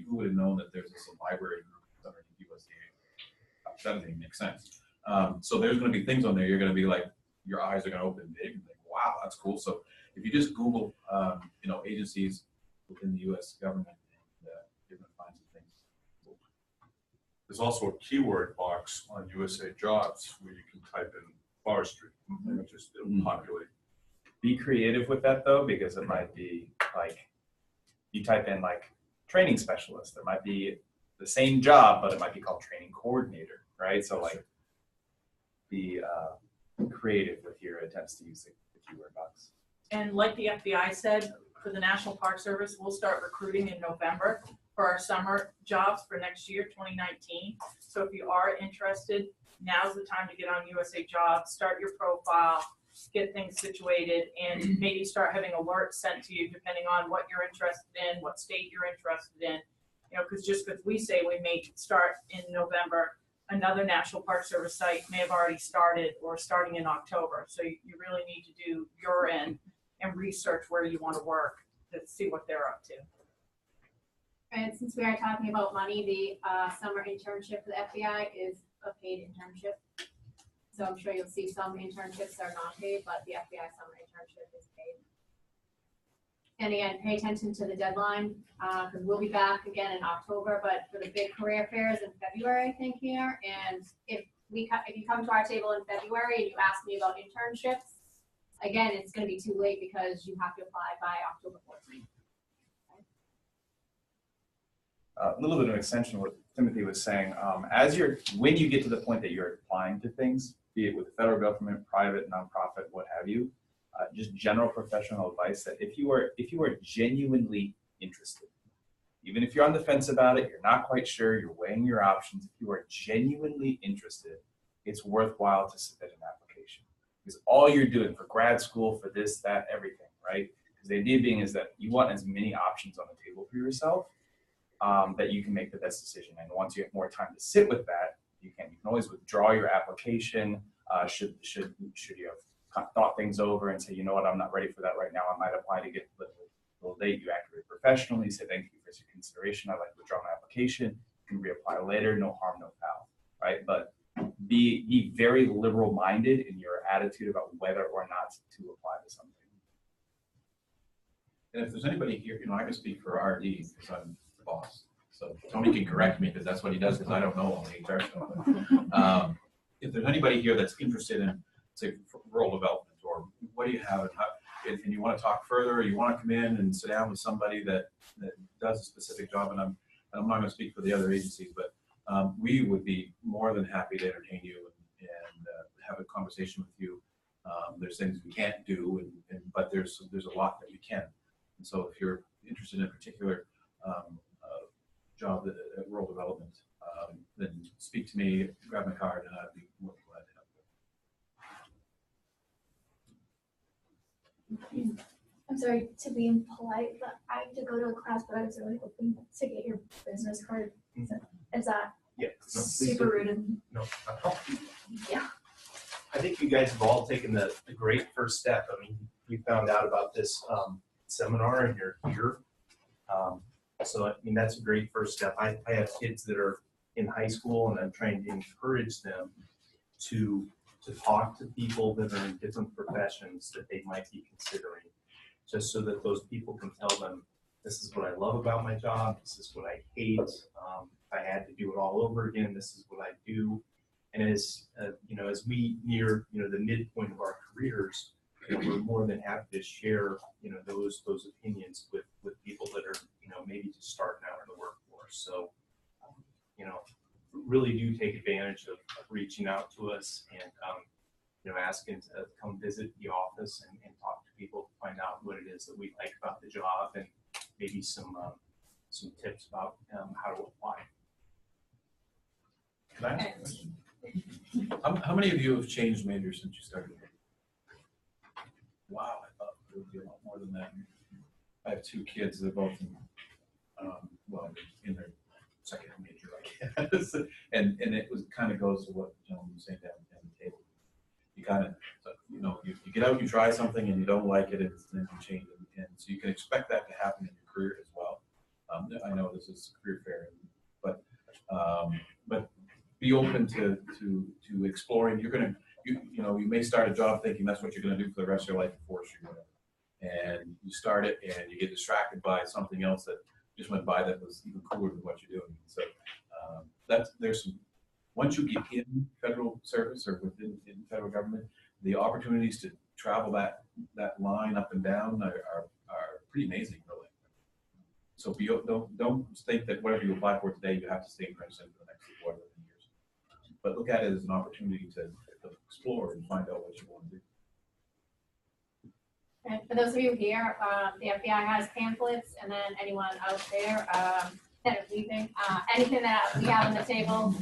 who would have known that there's some library group underneath USDA? That doesn't even make sense. So there's going to be things on there. You're going to be like, your eyes are going to open big, and like, wow, that's cool. So if you just Google, you know, agencies within the U.S. government, you're going to find some things. There's also a keyword box on USA Jobs where you can type in forestry, and it just it'll populate. Be creative with that though, because it might be like, you type in like training specialist, it might be the same job, but it might be called training coordinator, right? So like, be creative with your attempts to use the keyword box. And like the FBI said, for the National Park Service, we'll start recruiting in November for our summer jobs for next year, 2019. So if you are interested, now's the time to get on USA Jobs, start your profile, get things situated, and maybe start having alerts sent to you depending on what you're interested in, what state you're interested in. You know, because just because we say we may start in November, another National Park Service site may have already started or starting in October. So you really need to do your end and research where you want to work to see what they're up to. And since we are talking about money, the summer internship for the FBI is a paid internship. So I'm sure you'll see some internships are not paid, but the FBI summer internship is paid. And again, pay attention to the deadline, because we'll be back again in October, but for the big career fairs in February, I think here. And if you come to our table in February and you ask me about internships, again, it's gonna be too late because you have to apply by October 14th. A little bit of an extension of what Timothy was saying. When you get to the point that you're applying to things, be it with the federal government, private, nonprofit, what have you, just general professional advice that if you are genuinely interested, even if you're on the fence about it, you're not quite sure, you're weighing your options, if you are genuinely interested, it's worthwhile to submit an application. Because all you're doing for grad school, for this, that, everything, right? Because the idea being is that you want as many options on the table for yourself that you can make the best decision. And once you have more time to sit with that, you can always withdraw your application. Should you have thought things over and say, you know what, I'm not ready for that right now, I might apply to get a little late. You act very professionally, say thank you for your consideration, I'd like to withdraw my application. You can reapply later, no harm, no foul, right? But be very liberal-minded in your attitude about whether or not to apply to something. And if there's anybody here, I can speak for RD because I'm the boss. So Tony can correct me because that's what he does because I don't know all the HR stuff. If there's anybody here that's interested in, say, rural development or what do you have and you want to talk further, or you want to come in and sit down with somebody that does a specific job, and I'm not going to speak for the other agencies, but we would be more than happy to entertain you and have a conversation with you. There's things we can't do, but there's a lot that we can. And so if you're interested in a particular job at rural development, then speak to me, grab my card, and I'd be more than glad to help you. I'm sorry to be impolite, but I have to go to a class, but I was really hoping to get your business card. Is that Yeah. super rude? No, not at all. Yeah. I think you guys have all taken the great first step. I mean, you found out about this seminar and you're here. So, I mean, that's a great first step. I have kids that are in high school and I'm trying to encourage them to talk to people that are in different professions that they might be considering, just so that those people can tell them, this is what I love about my job, this is what I hate. If I had to do it all over again, this is what I do. And as as we near the midpoint of our careers, we're more than happy to share those opinions with people that are maybe just starting out in the workforce. So really do take advantage of reaching out to us and asking to come visit the office and talk to people to find out what it is that we like about the job and maybe some tips about how to apply. Can I ask a question? How many of you have changed majors since you started? Wow, I thought there would be a lot more than that. I have two kids, they're both in their second major, I guess. And it kind of goes to what the gentleman was saying down the table. You kind of, you get out, you try something and you don't like it, and then you change it. And so you can expect that to happen in your career as well. I know this is a career fair, but be open to exploring. You're gonna, you may start a job thinking that's what you're gonna do for the rest of your life in forestry, and you start it and you get distracted by something else that just went by that was even cooler than what you're doing. So once you get in federal service or within federal government, the opportunities to travel that line up and down are pretty amazing, really. So don't think that whatever you apply for today, you have to stay in Princeton for the next 4 years. But look at it as an opportunity to explore and find out what you want to do. And for those of you here, the FBI has pamphlets, and then anyone out there that is leaving, anything that we have on the table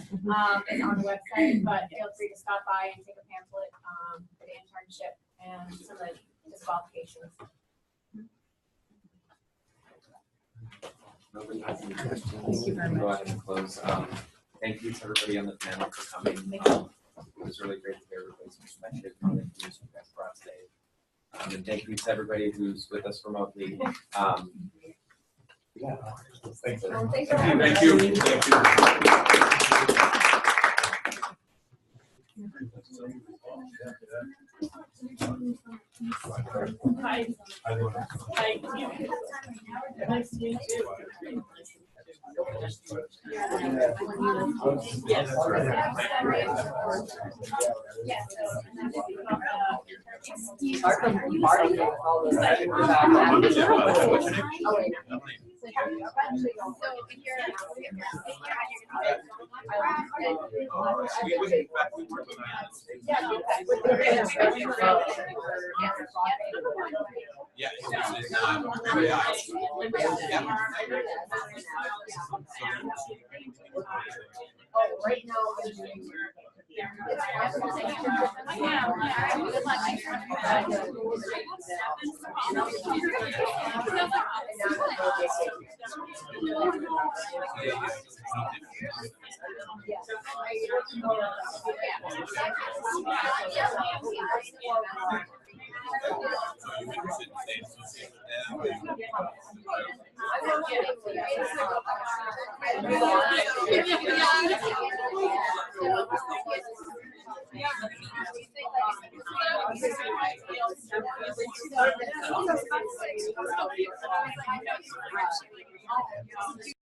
is on the website, but feel free to stop by and take a pamphlet for the internship and some of the disqualifications. Nobody has any questions. Thank you very We'll go much. ahead and close. Thank you to everybody on the panel for coming. It was really great to hear everybody's perspective on the news you guys brought today. And thank you to everybody who's with us remotely. Yeah. Thanks. Thanks Thank for having us. you. Thank Hi. Hi. Nice to meet you. Right now, I'm doing.